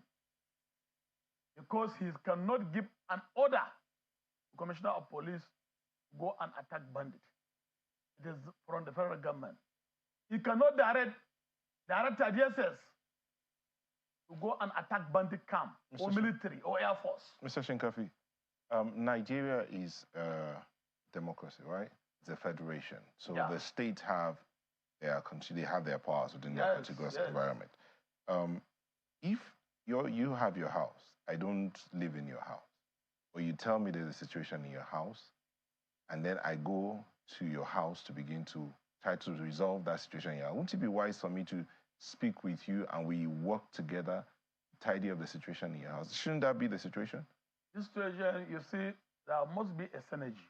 because he cannot give an order to Commissioner of Police to go and attack bandits. It is from the federal government. He cannot direct DSS to go and attack bandit camp or military or air force. Mr. Shinkafi, Nigeria is a democracy, right? It's a federation. So the states have their powers within their contiguous environment. If you have your house, I don't live in your house, or you tell me there's a situation in your house, and then I go to your house to begin to try to resolve that situation here, wouldn't it be wise for me to speak with you and we work together to tidy up the situation in your house? Shouldn't that be the situation? This situation, you see, there must be a synergy,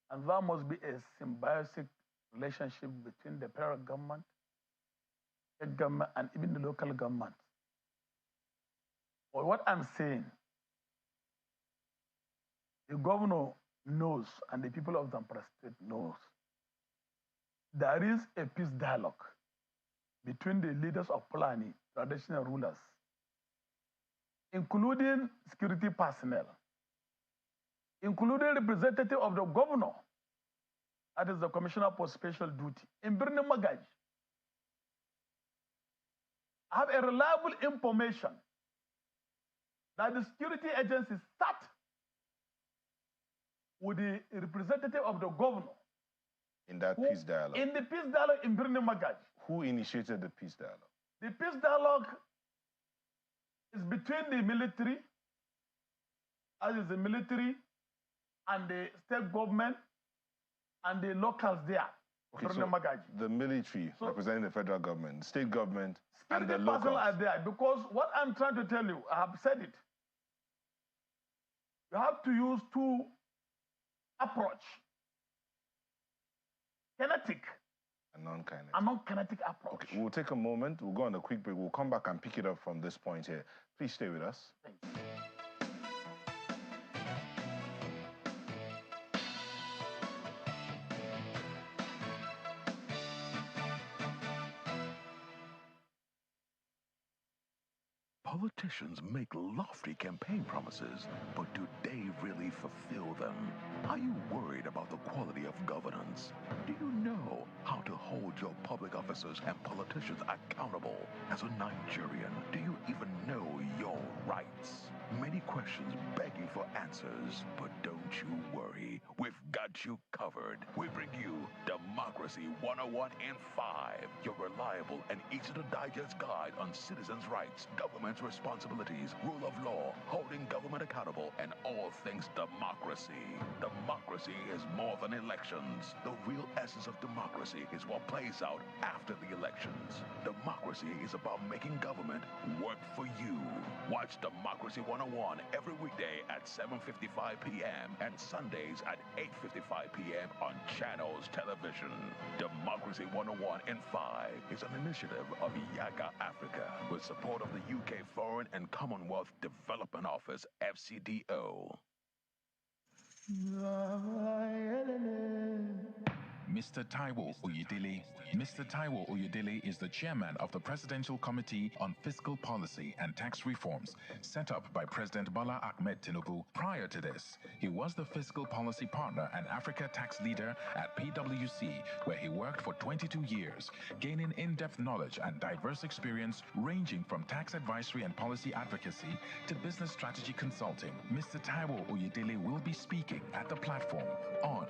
and there must be a symbiotic relationship between the federal government, state government, and even the local government. But what I'm saying, the governor knows, and the people of Zamfara State knows, there is a peace dialogue between the leaders of Fulani, traditional rulers, including security personnel, including representative of the governor, that is the Commissioner for Special Duty, in Birni Magaji. I have a reliable information that the security agency sat with the representative of the governor. In that peace dialogue? In the peace dialogue in Birni Magaji. Who initiated the peace dialogue? The peace dialogue is between the military, as is the military, and the state government, and the locals there. Okay, so the military representing the federal government, state government, and the locals locals are there, because what I'm trying to tell you, I have said it. You have to use two approach: kinetic and non-kinetic. A non-kinetic approach. Okay, we'll take a moment. We'll go on a quick break. We'll come back and pick it up from this point here. Please stay with us. Thank you. Politicians make lofty campaign promises, but do they really fulfill them? Are you worried about the quality of governance? Do you know how to hold your public officers and politicians accountable? As a Nigerian, do you even know your rights? Many questions begging for answers, but don't you worry. We've got you covered. We bring you Democracy 101 in 5, your reliable and easy-to-digest guide on citizens' rights, government's responsibilities, rule of law, holding government accountable, and all things democracy. Democracy is more than elections. The real essence of democracy is what plays out after the elections. Democracy is about making government work for you. Watch Democracy 101 every weekday at 7:55 p.m. and Sundays at 8:55 p.m. on Channels Television. Democracy 101 in 5 is an initiative of Yaga Africa with support of the UK Foreign and Commonwealth Development Office, FCDO. Mr. Taiwo Oyedele is the chairman of the Presidential Committee on Fiscal Policy and Tax Reforms, set up by President Bola Ahmed Tinubu. Prior to this, he was the fiscal policy partner and Africa tax leader at PwC, where he worked for 22 years, gaining in-depth knowledge and diverse experience ranging from tax advisory and policy advocacy to business strategy consulting. Mr. Taiwo Oyedele will be speaking at the platform on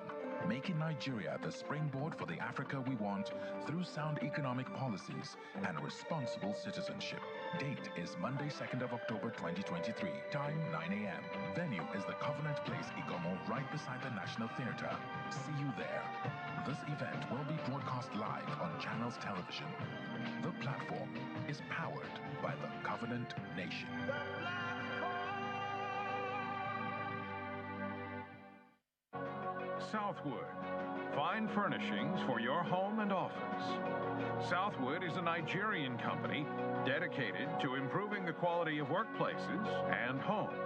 making Nigeria the springboard for the Africa we want through sound economic policies and responsible citizenship. Date is Monday, 2nd of October 2023. Time 9 a.m. Venue is the Covenant Place, Igomo, right beside the National Theatre. See you there. This event will be broadcast live on Channels Television. The platform is powered by the Covenant Nation. Southwood. Fine furnishings for your home and office. Southwood is a Nigerian company dedicated to improving the quality of workplaces and homes.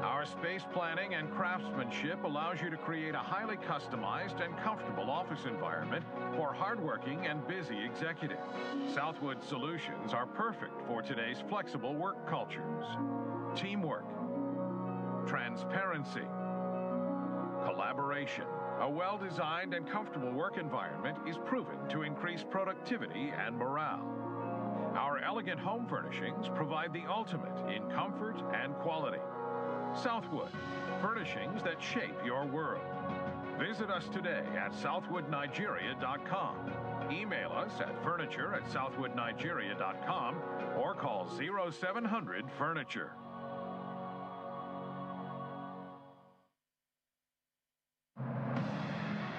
Our space planning and craftsmanship allows you to create a highly customized and comfortable office environment for hardworking and busy executives. Southwood solutions are perfect for today's flexible work cultures. Teamwork, transparency, collaboration. A well-designed and comfortable work environment is proven to increase productivity and morale. Our elegant home furnishings provide the ultimate in comfort and quality. Southwood, furnishings that shape your world. Visit us today at southwoodnigeria.com. Email us at furniture@southwoodnigeria.com or call 0700 Furniture.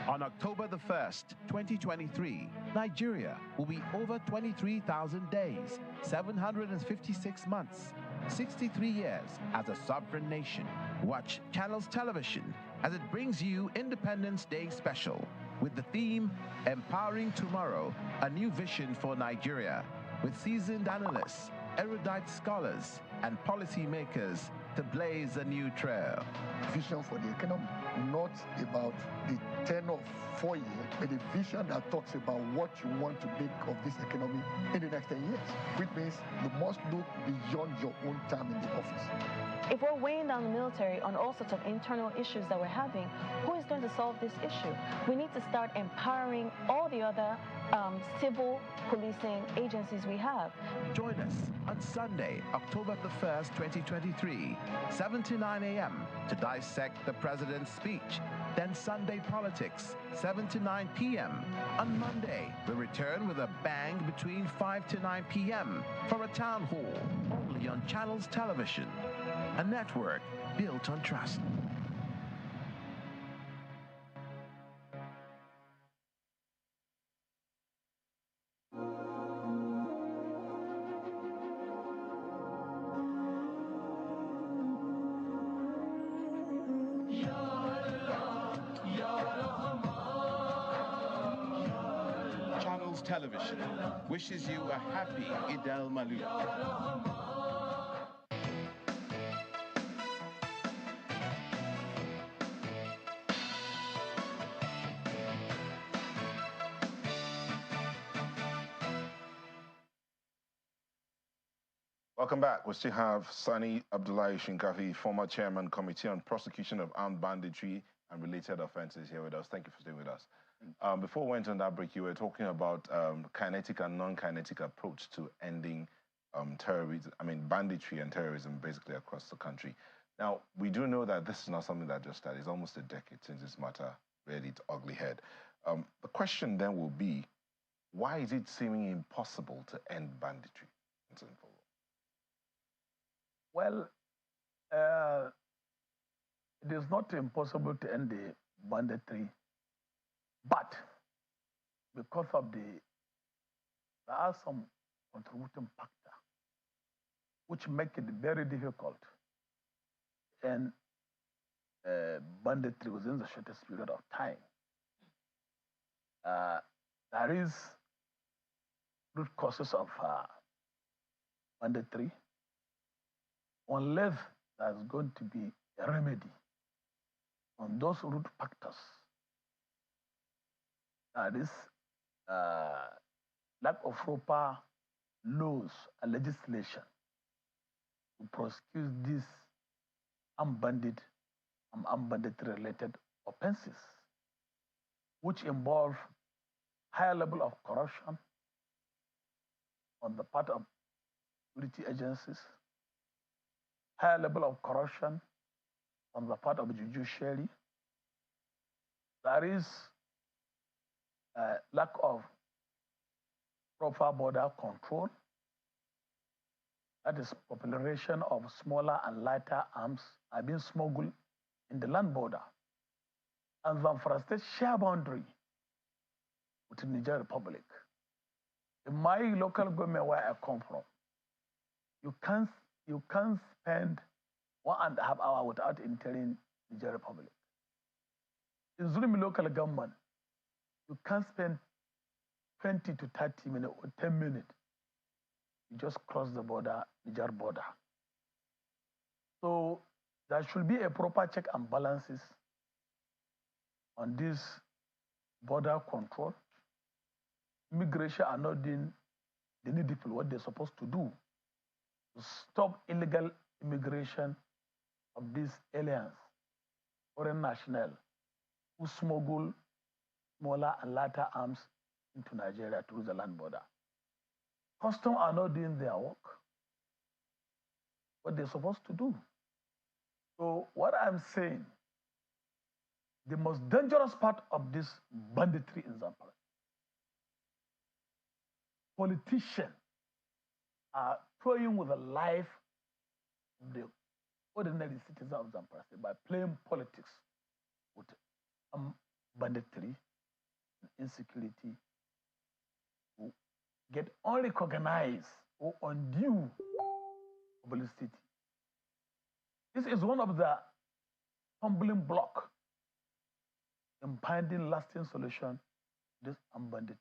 On October the 1st, 2023, Nigeria will be over 23,000 days, 756 months, 63 years as a sovereign nation. Watch Channels Television as it brings you Independence Day Special with the theme Empowering Tomorrow, a New Vision for Nigeria, with seasoned analysts, erudite scholars, and policymakers to blaze a new trail. Vision for the economy, not about the 10 or 4 years, but a vision that talks about what you want to make of this economy in the next 10 years, which means you must look beyond your own time in the office. If we're weighing down the military on all sorts of internal issues that we're having, who is going to solve this issue? We need to start empowering all the other civil policing agencies we have. Join us on Sunday, October the 1st, 2023, 7 to 9 a.m. to dissect the president's speech. Then Sunday Politics, 7 to 9 p.m. On Monday, we return with a bang between 5 to 9 p.m. for a town hall, only on Channels Television, a network built on trust. Channels Television wishes you a happy Eid al-Maulud. Welcome back. We still have Sani Abdullahi Shinkafi, former chairman, Committee on Prosecution of Armed Banditry and Related Offences, here with us. Thank you for staying with us. Before we went on that break, you were talking about kinetic and non-kinetic approach to ending terrorism, banditry and terrorism basically across the country. Now, we do know that this is not something that just started. It's almost a decade since this matter reared its ugly head. The question then will be, why is it seeming impossible to end banditry? Well, it is not impossible to end the banditry, but because of there are some contributing factors which make it very difficult and banditry within the shortest period of time. There is root causes of banditry. Unless there's going to be a remedy on those root factors, that is lack of proper laws and legislation to prosecute these banditry-related offenses, which involve higher level of corruption on the part of security agencies, higher level of corruption on the part of the judiciary. There is lack of proper border control, that is popularization of smaller and lighter arms are being smuggled in the land border. And Zamfara State share boundary with the Niger Republic. In my local government where I come from, you can't spend 1.5 hours without entering Niger Republic. In Zulumi local government, you can't spend 20 to 30 minutes or 10 minutes. You just cross the border, Niger border. So there should be a proper check and balances on this border control. Immigration are not doing the needful what they're supposed to do to stop illegal immigration of these aliens, foreign national, who smuggle smaller and lighter arms into Nigeria through the land border. Customs are not doing their work, what they're supposed to do. So what I'm saying, the most dangerous part of this banditry in Zamfara, politicians are toying with the life of the ordinary citizen of Zamfara by playing politics with banditry and insecurity to get unrecognized or undue publicity. This is one of the stumbling blocks in finding lasting solution to this banditry.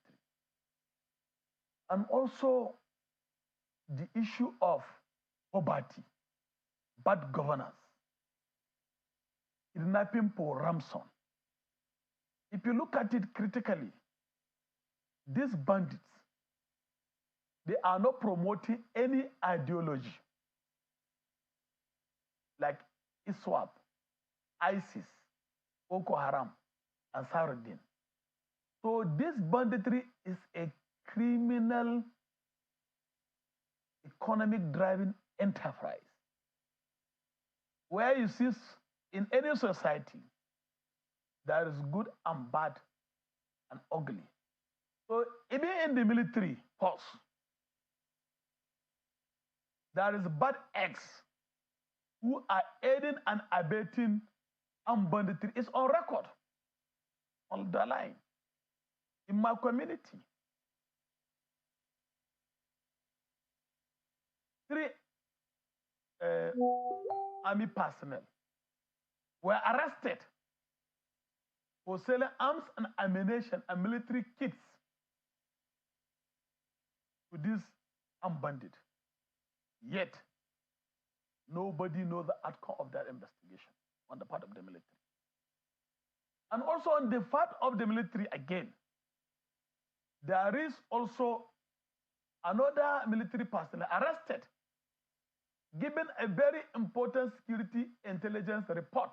And also the issue of poverty, bad governance, kidnapping for ransom. If you look at it critically, these bandits, they are not promoting any ideology like ISWAP, ISIS, Boko Haram, and Saruddin. So this banditry is a criminal economic driving enterprise where you see in any society there is good and bad and ugly. So even in the military force, there is bad eggs who are aiding and abetting banditry. It's on record, on the line. In my community, 3 army personnel were arrested for selling arms and ammunition and military kits to these armed bandits. Yet, nobody knows the outcome of that investigation on the part of the military. And also on the part of the military again, there is also another military personnel arrested, given a very important security intelligence report.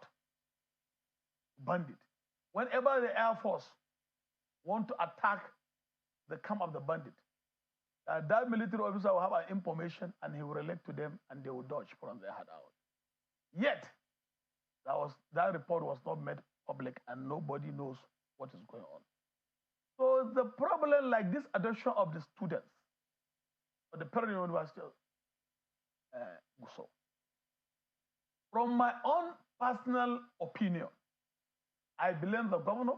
Bandit. Whenever the Air Force want to attack the camp of the bandit, that military officer will have an information and he will relate to them and they will dodge from their head out. Yet, that report was not made public and nobody knows what is going on. So the problem like this adoption of the students of the Parent University of Gusau, from my own personal opinion, I blame the governor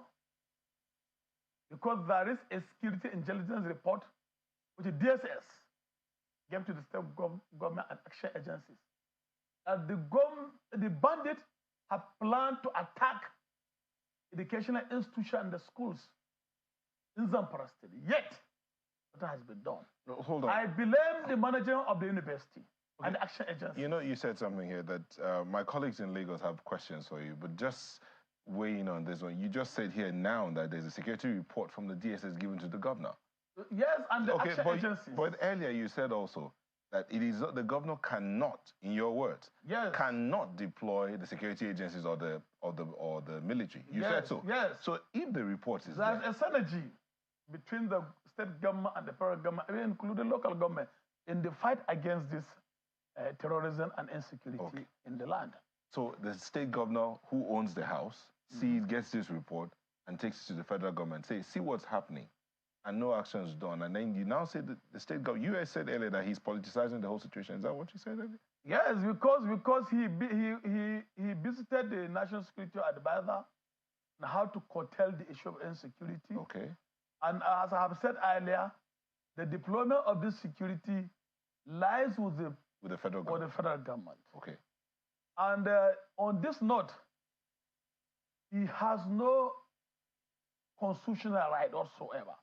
because there is a security intelligence report which the DSS gave to the state government and action agencies that the bandits have planned to attack educational institutions and the schools in Zamfara State. Yet, what has been done? No, hold on. I blame the manager of the university and the action agency. You know, you said something here that my colleagues in Lagos have questions for you, but just weighing on this one, you just said here now that there's a security report from the DSS given to the governor. Yes, and the action agencies. But earlier you said also that it is the governor cannot, in your words, cannot deploy the security agencies or the military. You said so. Yes. So if the report is there's a synergy between the state government and the federal government, even including local government, in the fight against this terrorism and insecurity in the land. So the state governor who owns the house gets this report and takes it to the federal government, say, see what's happening, and no action is done, and then you now say that the state government, you guys said earlier that he's politicizing the whole situation. Is that what you said earlier? Yes, because he visited the National Security Advisor on how to curtail the issue of insecurity. Okay. And as I have said earlier, the deployment of this security lies with the federal government. Okay. And on this note, he has no constitutional right whatsoever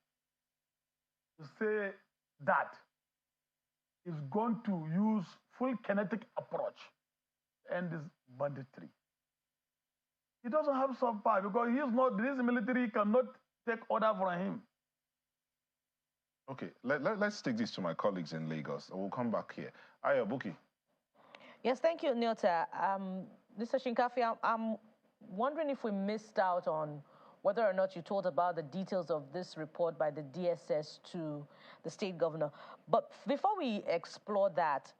to say that he's going to use full kinetic approach to end this banditry. He doesn't have some power because this military cannot take order from him. Okay, let's take this to my colleagues in Lagos. We'll come back here. Aya Buki. Yes, thank you, Nyota. Mr. Shinkafi, I'm wondering if we missed out on whether or not you told about the details of this report by the DSS to the state governor. But before we explore that,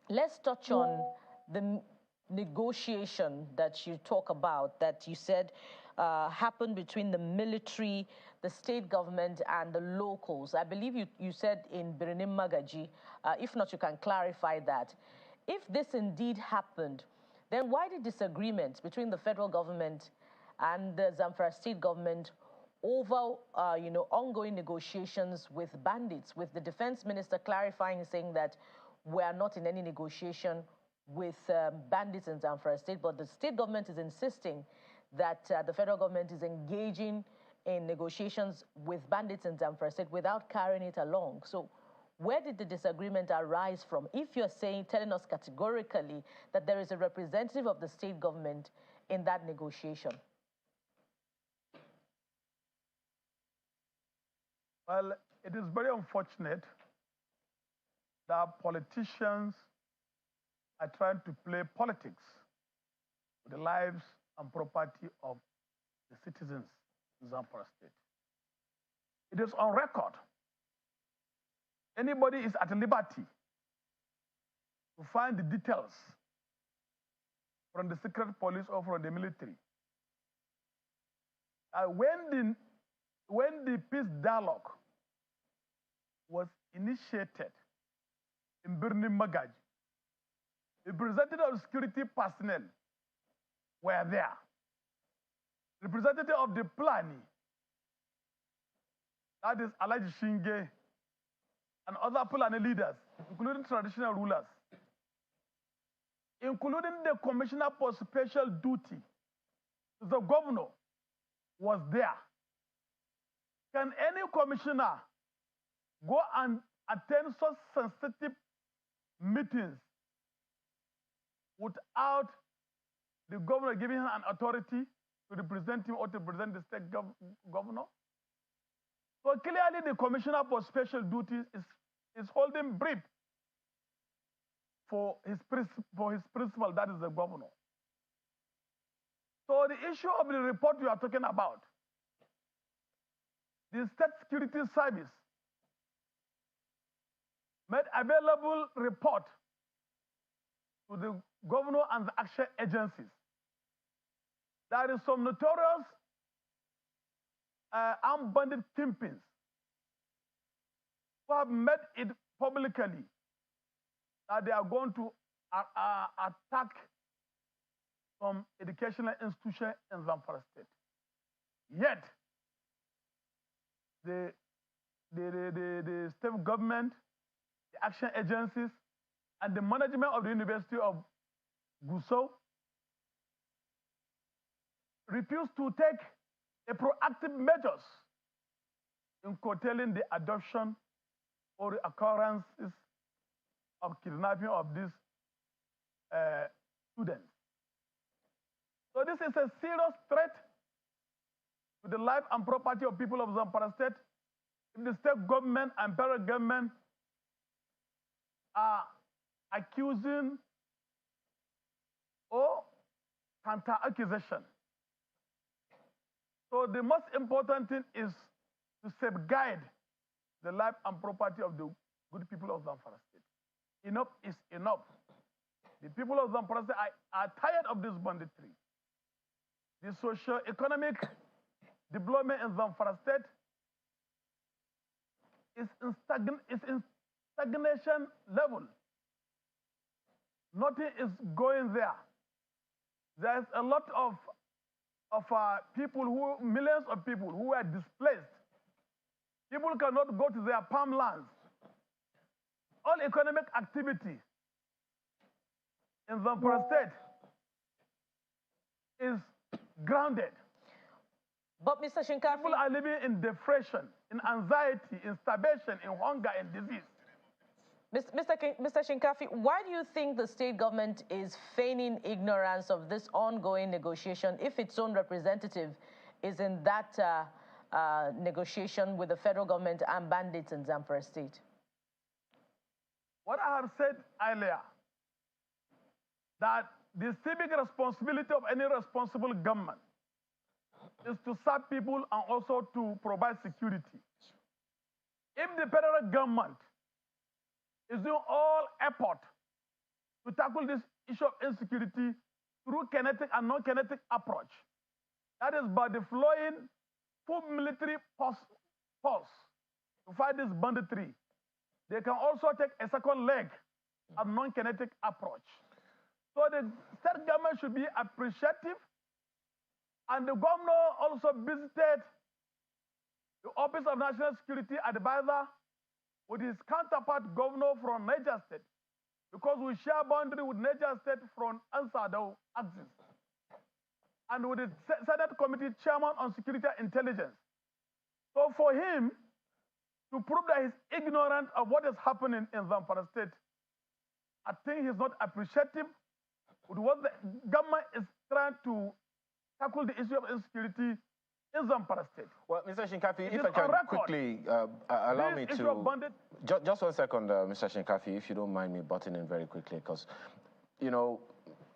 let's touch on the negotiation that you talk about, that you said happened between the military, the state government, and the locals. I believe you said in Birnim Magaji. If not, you can clarify that. If this indeed happened, then why the disagreement between the federal government and the Zamfara state government over ongoing negotiations with bandits, with the defense minister clarifying, saying that we are not in any negotiation with bandits in Zamfara state, but the state government is insisting that the federal government is engaging in negotiations with bandits in Zamfara state without carrying it along. So where did the disagreement arise from? If you're telling us categorically that there is a representative of the state government in that negotiation. Well, it is very unfortunate that politicians are trying to play politics with the lives and property of the citizens in Zamfara state. It is on record. Anybody is at liberty to find the details from the secret police or from the military. When the peace dialogue was initiated in Birnim Magaji, representatives of security personnel were there. Representative of the Plani, that is Alaji Shinge, and other Fulani leaders, including traditional rulers, including the Commissioner for Special Duty, the governor, was there. Can any commissioner go and attend such sensitive meetings without the governor giving him an authority to represent him or to represent the state governor? So clearly the Commissioner for Special Duties is holding brief for his principal, that is the governor. So the issue of the report you are talking about, the State Security Service made available report to the governor and the action agencies. There is some notorious armed bandit kingpins who have made it publicly that they are going to attack some educational institution in Zamfara state. Yet, the state government, the action agencies, and the management of the University of Gusau refused to take a proactive measures in curtailing the adoption or the occurrences of kidnapping of these students. So this is a serious threat to the life and property of people of Zamfara state. If the state government and federal government are accusing or counter-accusation. So the most important thing is to safeguard the life and property of the good people of Zamfara state. Enough is enough. The people of Zamfara state are tired of this banditry. The socio-economic development in Zamfara State is in stagnation level. Nothing is going there. There's a lot of people millions of people who are displaced. People cannot go to their farmlands. All economic activity in Zamfara State is grounded. But Mr. Shinkafi, people are living in depression, in anxiety, in starvation, in hunger, and disease. Mr. Shinkafi, why do you think the state government is feigning ignorance of this ongoing negotiation if its own representative is in that negotiation with the federal government and bandits in Zamfara State? What I have said earlier, that the civic responsibility of any responsible government is to serve people and also to provide security. If the federal government is doing all effort to tackle this issue of insecurity through kinetic and non-kinetic approach, that is by deploying full military force to fight this banditry, they can also take a second leg of non-kinetic approach. So the state government should be appreciative, and the governor also visited the Office of National Security Advisor with his counterpart governor from Niger State, because we share boundary with Niger State from Ansado axis, and with the Senate Committee Chairman on Security and Intelligence. So for him to prove that he's ignorant of what is happening in Zamfara State, I think he's not appreciative with what the government is trying to tackle the issue of insecurity in Zamfara State. Well, Mr. Shinkafi, if I can quickly allow me to... Just 1 second, Mr. Shinkafi, if you don't mind me butting in very quickly, because, you know,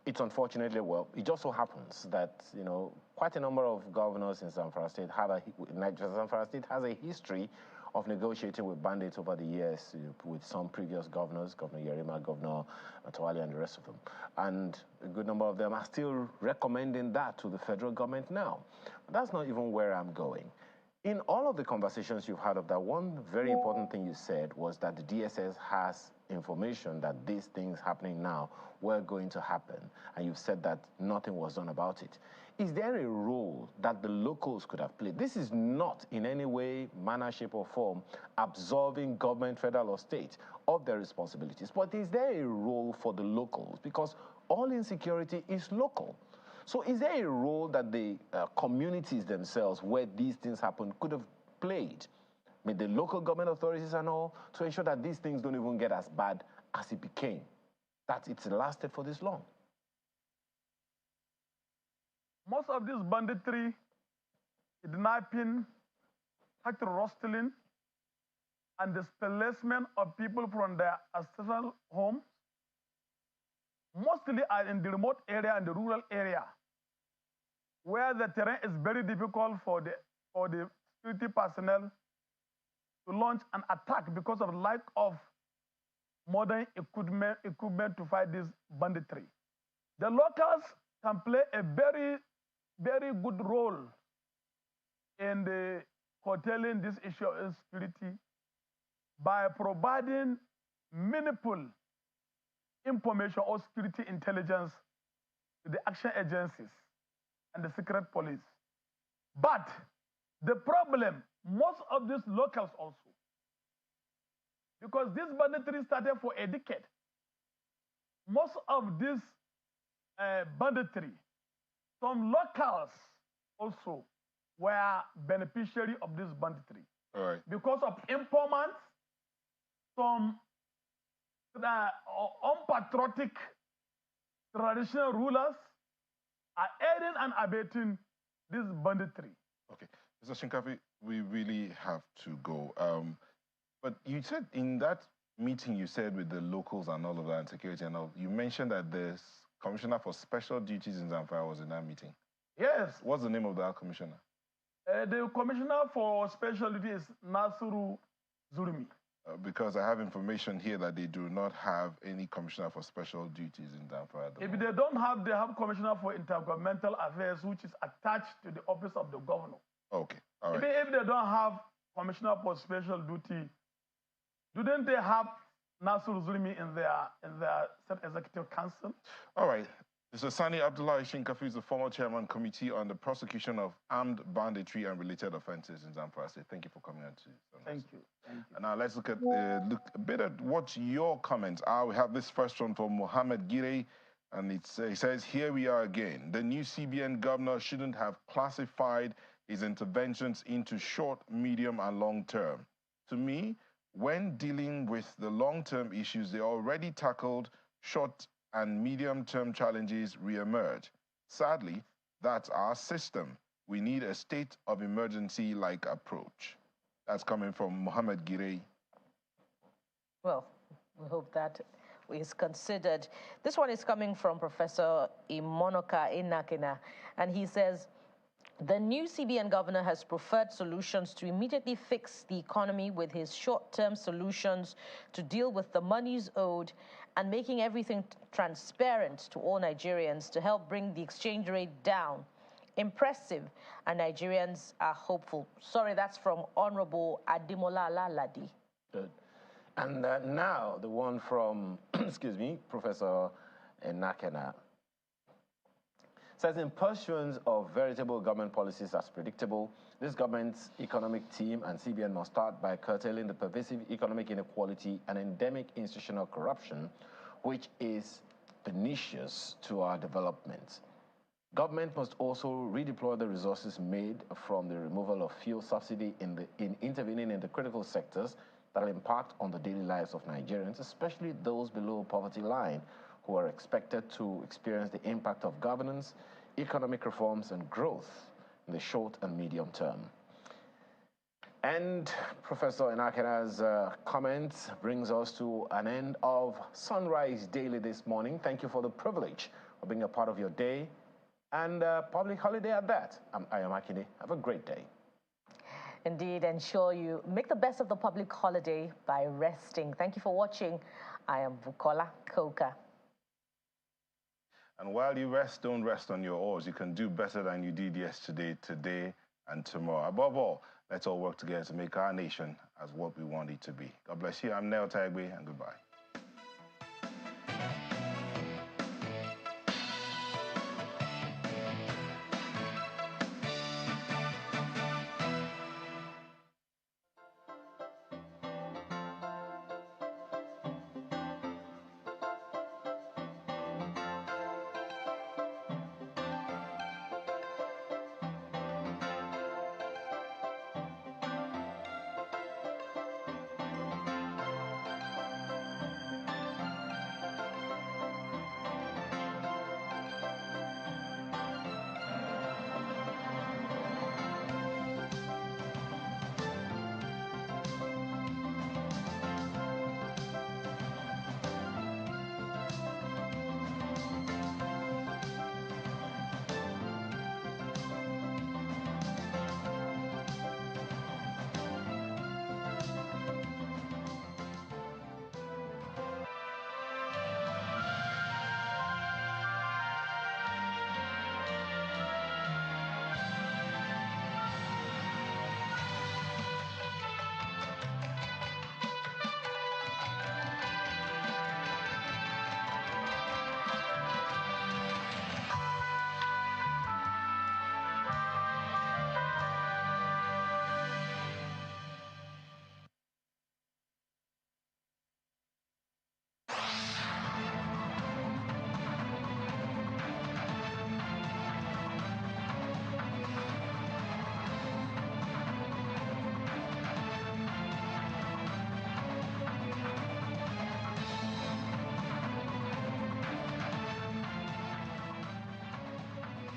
it's unfortunately, well, it just so happens that, you know, quite a number of governors in Zamfara State Zamfara State has a history of negotiating with bandits over the years, with some previous governors, Governor Yerima, Governor Matawali, and the rest of them. And a good number of them are still recommending that to the federal government now. But that's not even where I'm going. In all of the conversations you've had of that, one very important thing you said was that the DSS has information that these things happening now were going to happen, and you've said that nothing was done about it. Is there a role that the locals could have played? This is not in any way, manner, shape, or form absolving government, federal, or state of their responsibilities, but is there a role for the locals? Because all insecurity is local. So is there a role that the communities themselves where these things happen could have played, with the local government authorities and all, to ensure that these things don't even get as bad as it became, that it's lasted for this long? Most of this banditry, kidnapping, factory rustling, and displacement of people from their ancestral homes, mostly are in the remote area and the rural area, where the terrain is very difficult for the security personnel to launch an attack because of lack of modern equipment to fight this banditry. The locals can play a very, very good role in curtailing this issue of insecurity by providing meaningful information or security intelligence to the action agencies and the secret police. But the problem, most of these locals also, because this banditry started for a decade, most of this banditry, some locals also were beneficiary of this banditry. All right. Because of informants, some unpatriotic traditional rulers are aiding and abetting this banditry. Okay. Mr. Shinkafi, we really have to go. But you said in that meeting you said with the locals and all of that, and security and all, you mentioned that the commissioner for special duties in Zamfara was in that meeting. Yes. What's the name of that commissioner? The commissioner for special duties is Nasuru Zurmi. Because I have information here that they do not have any commissioner for special duties in Zamfara. If they don't have, they have commissioner for intergovernmental affairs, which is attached to the office of the governor. Okay, all right. Even if they don't have commissioner for special duty, didn't they have Nasir Zulmi in their state executive council? All right. Mr. Sani Abdullah Shinkafi is the former chairman committee on the prosecution of armed banditry and related offenses in Zamfara State. Thank you for coming on to. Thank you. Thank you. And now let's look a bit at what your comments are. We have this first one from Mohammed Gire, and it says, here we are again. The new CBN governor shouldn't have classified his interventions into short, medium, and long term. To me, when dealing with the long-term issues they already tackled, short and medium-term challenges re-emerge. Sadly, that's our system. We need a state of emergency-like approach. That's coming from Mohammed Gire. Well, we hope that is considered. This one is coming from Professor Imonoka Inakina, and he says, the new CBN governor has preferred solutions to immediately fix the economy with his short-term solutions to deal with the monies owed and making everything transparent to all Nigerians to help bring the exchange rate down. Impressive, and Nigerians are hopeful. Sorry, that's from Honorable Ademola Laladi. Good. And now the one from, excuse me, Professor Nakena. Says in pursuance of veritable government policies as predictable, this government's economic team and CBN must start by curtailing the pervasive economic inequality and endemic institutional corruption, which is pernicious to our development. Government must also redeploy the resources made from the removal of fuel subsidy in intervening in the critical sectors that will impact on the daily lives of Nigerians, especially those below poverty line, who are expected to experience the impact of governance, economic reforms, and growth in the short and medium term. And Professor Inakena's comments brings us to an end of Sunrise Daily this morning. Thank you for the privilege of being a part of your day and public holiday at that. I'm Ayamakine. Have a great day. Indeed, ensure you make the best of the public holiday by resting. Thank you for watching. I am Bukola Koka. And while you rest, don't rest on your oars. You can do better than you did yesterday, today, and tomorrow. Above all, let's all work together to make our nation as what we want it to be. God bless you. I'm Neo Taigwe, and goodbye.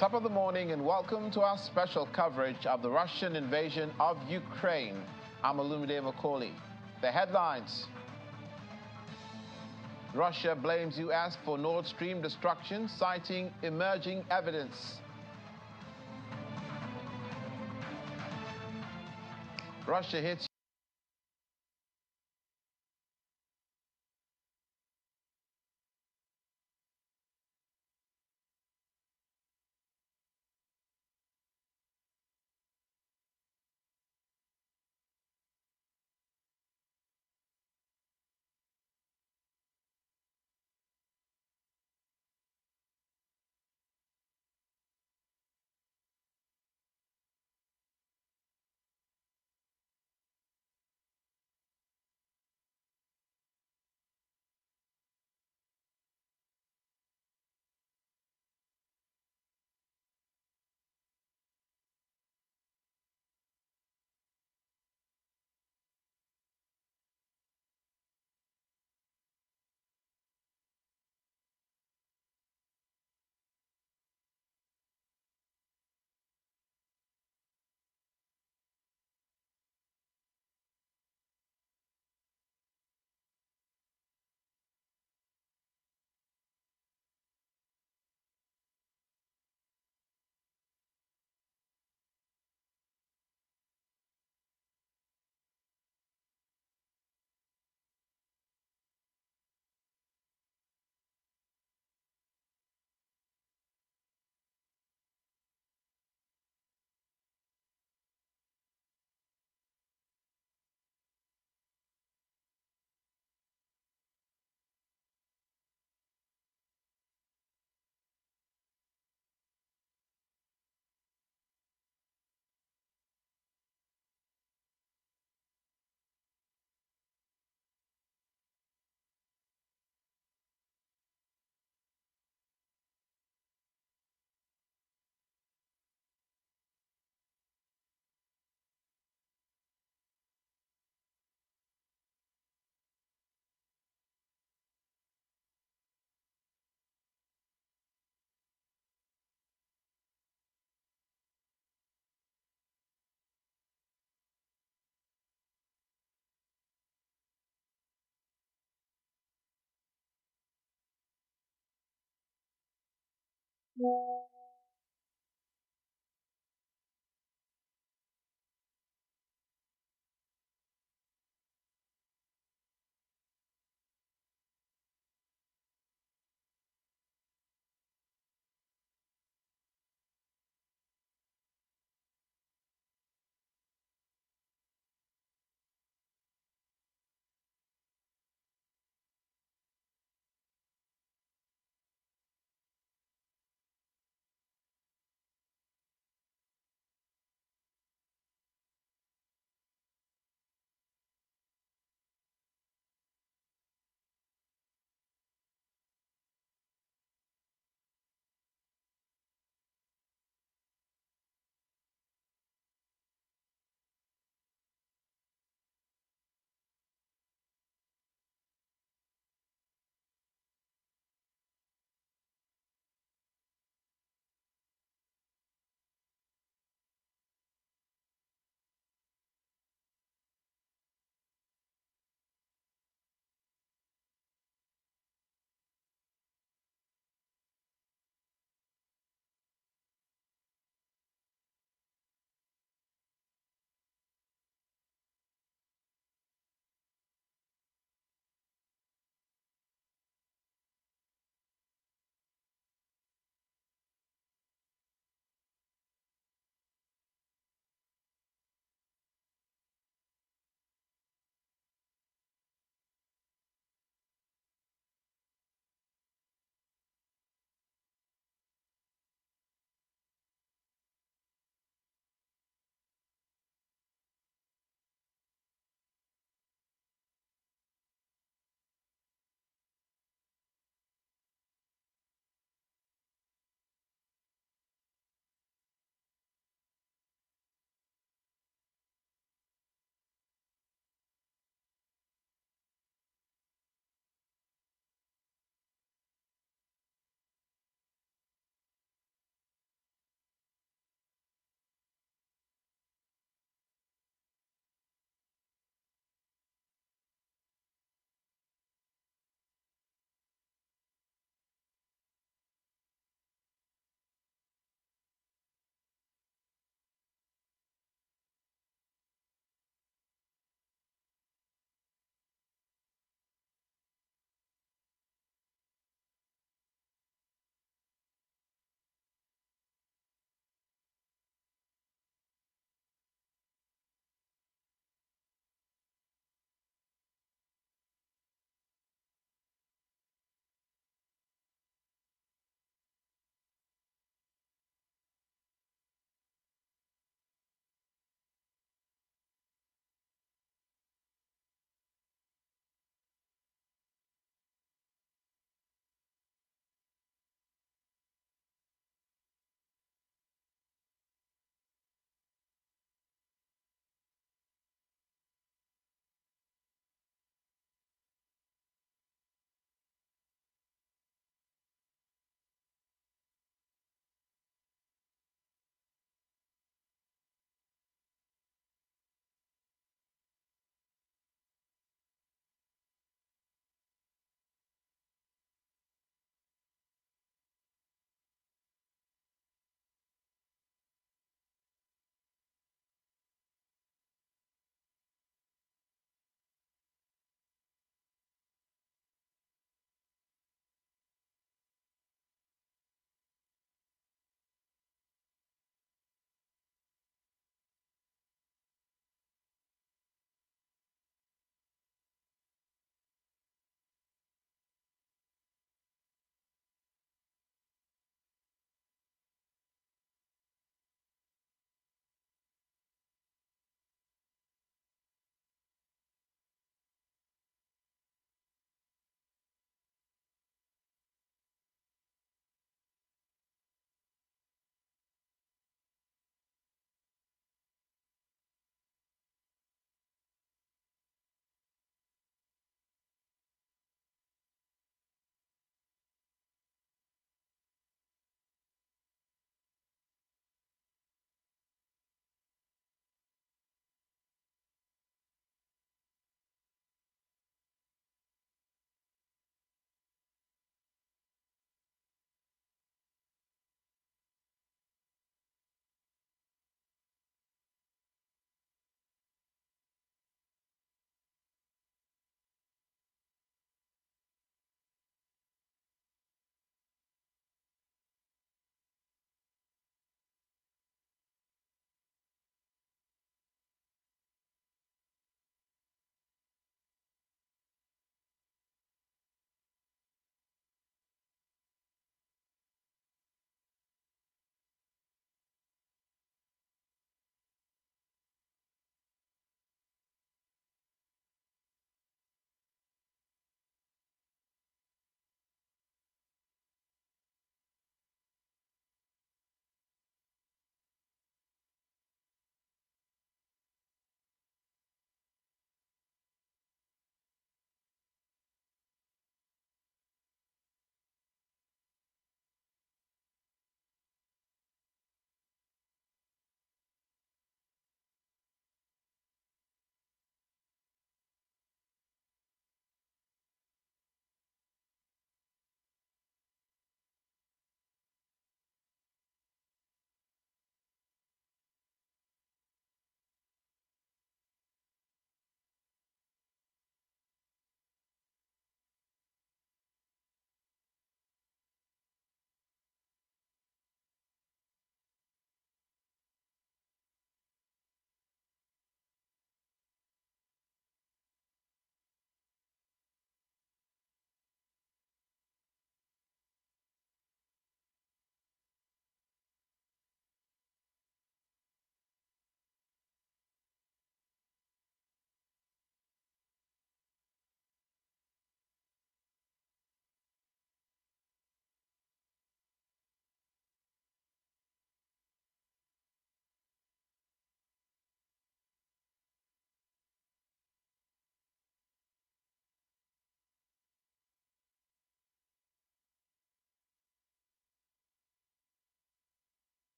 Top of the morning and welcome to our special coverage of the Russian invasion of Ukraine. I'm Olumide Macaulay. The headlines. Russia blames US for Nord Stream destruction, citing emerging evidence. Russia hits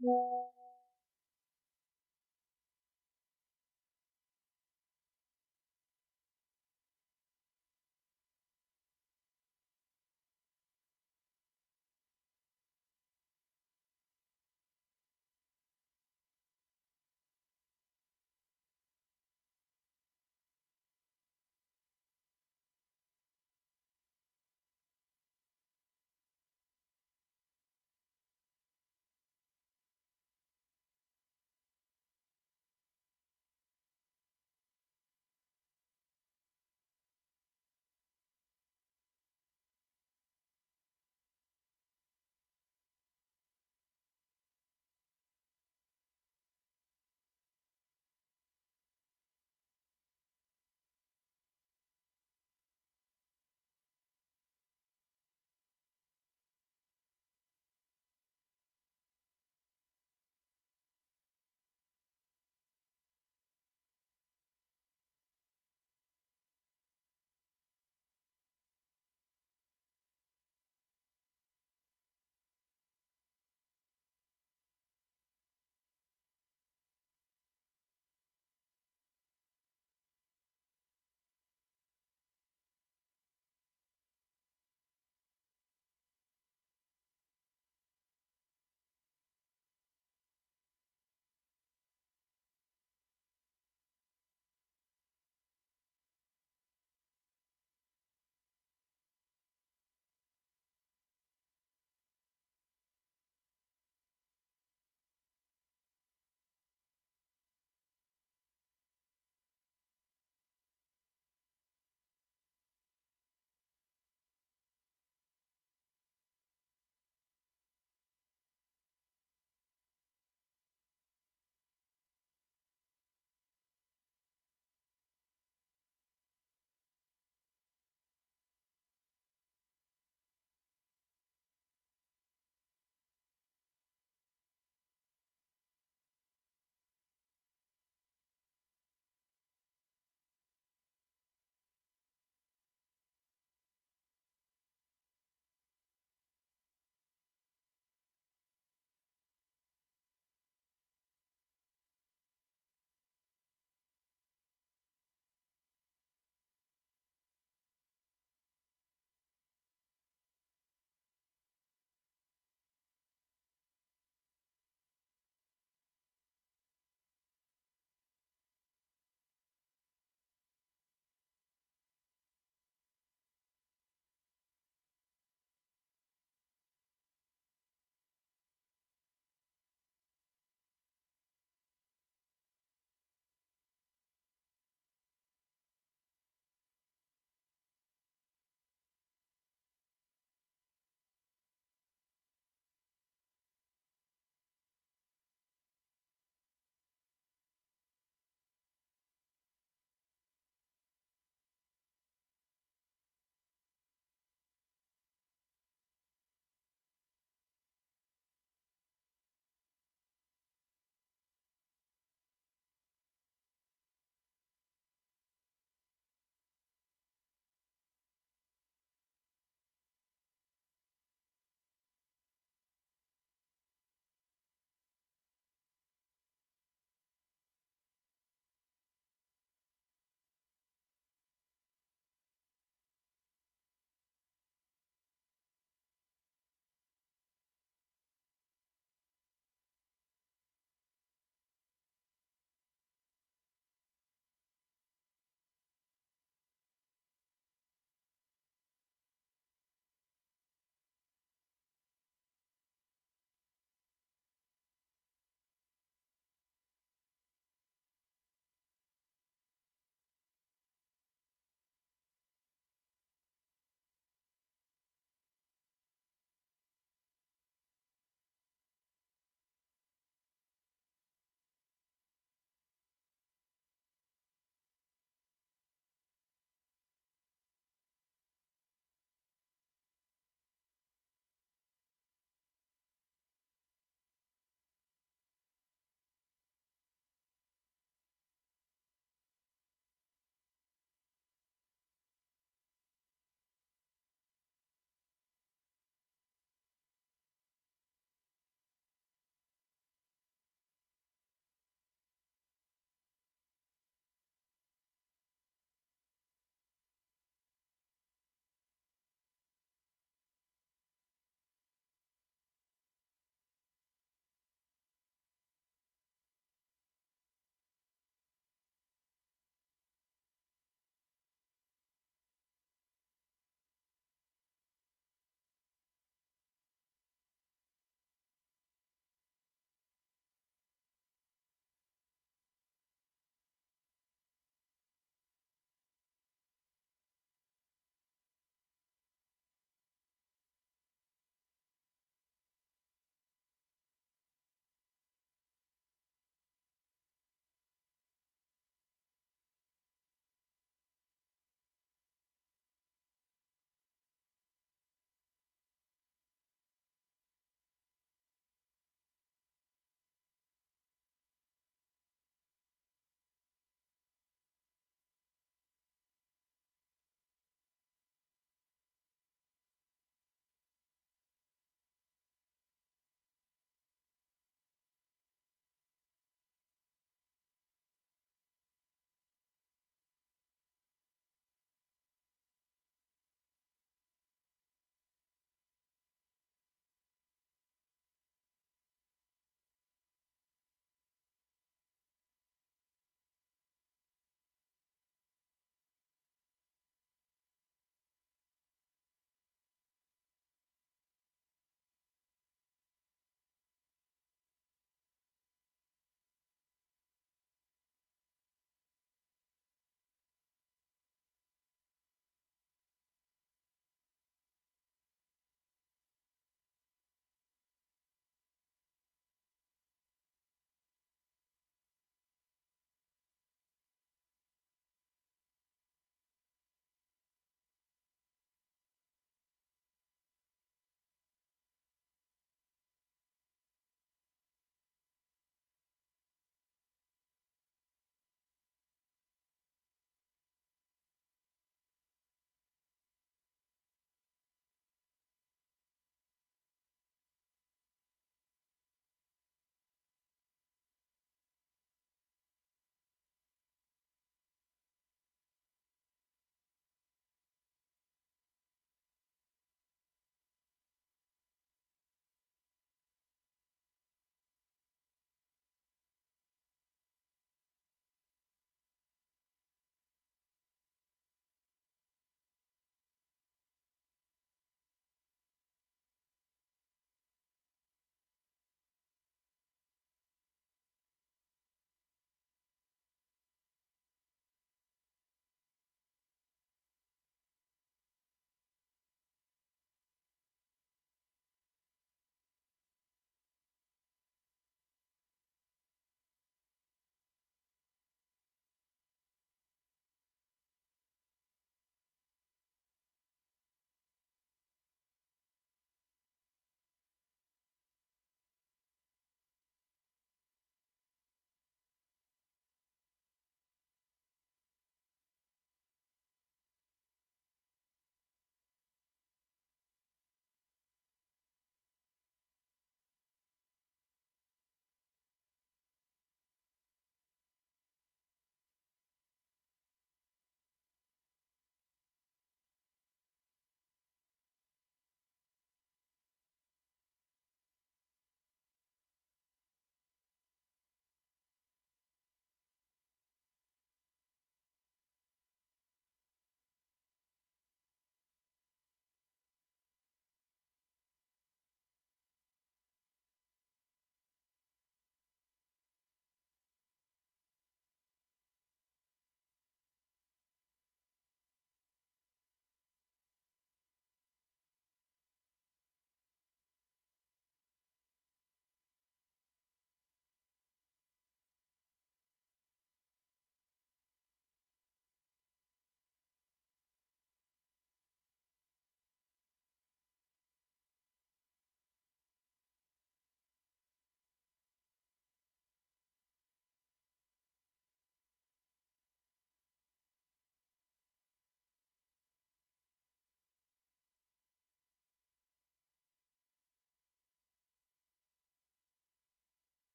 Yeah.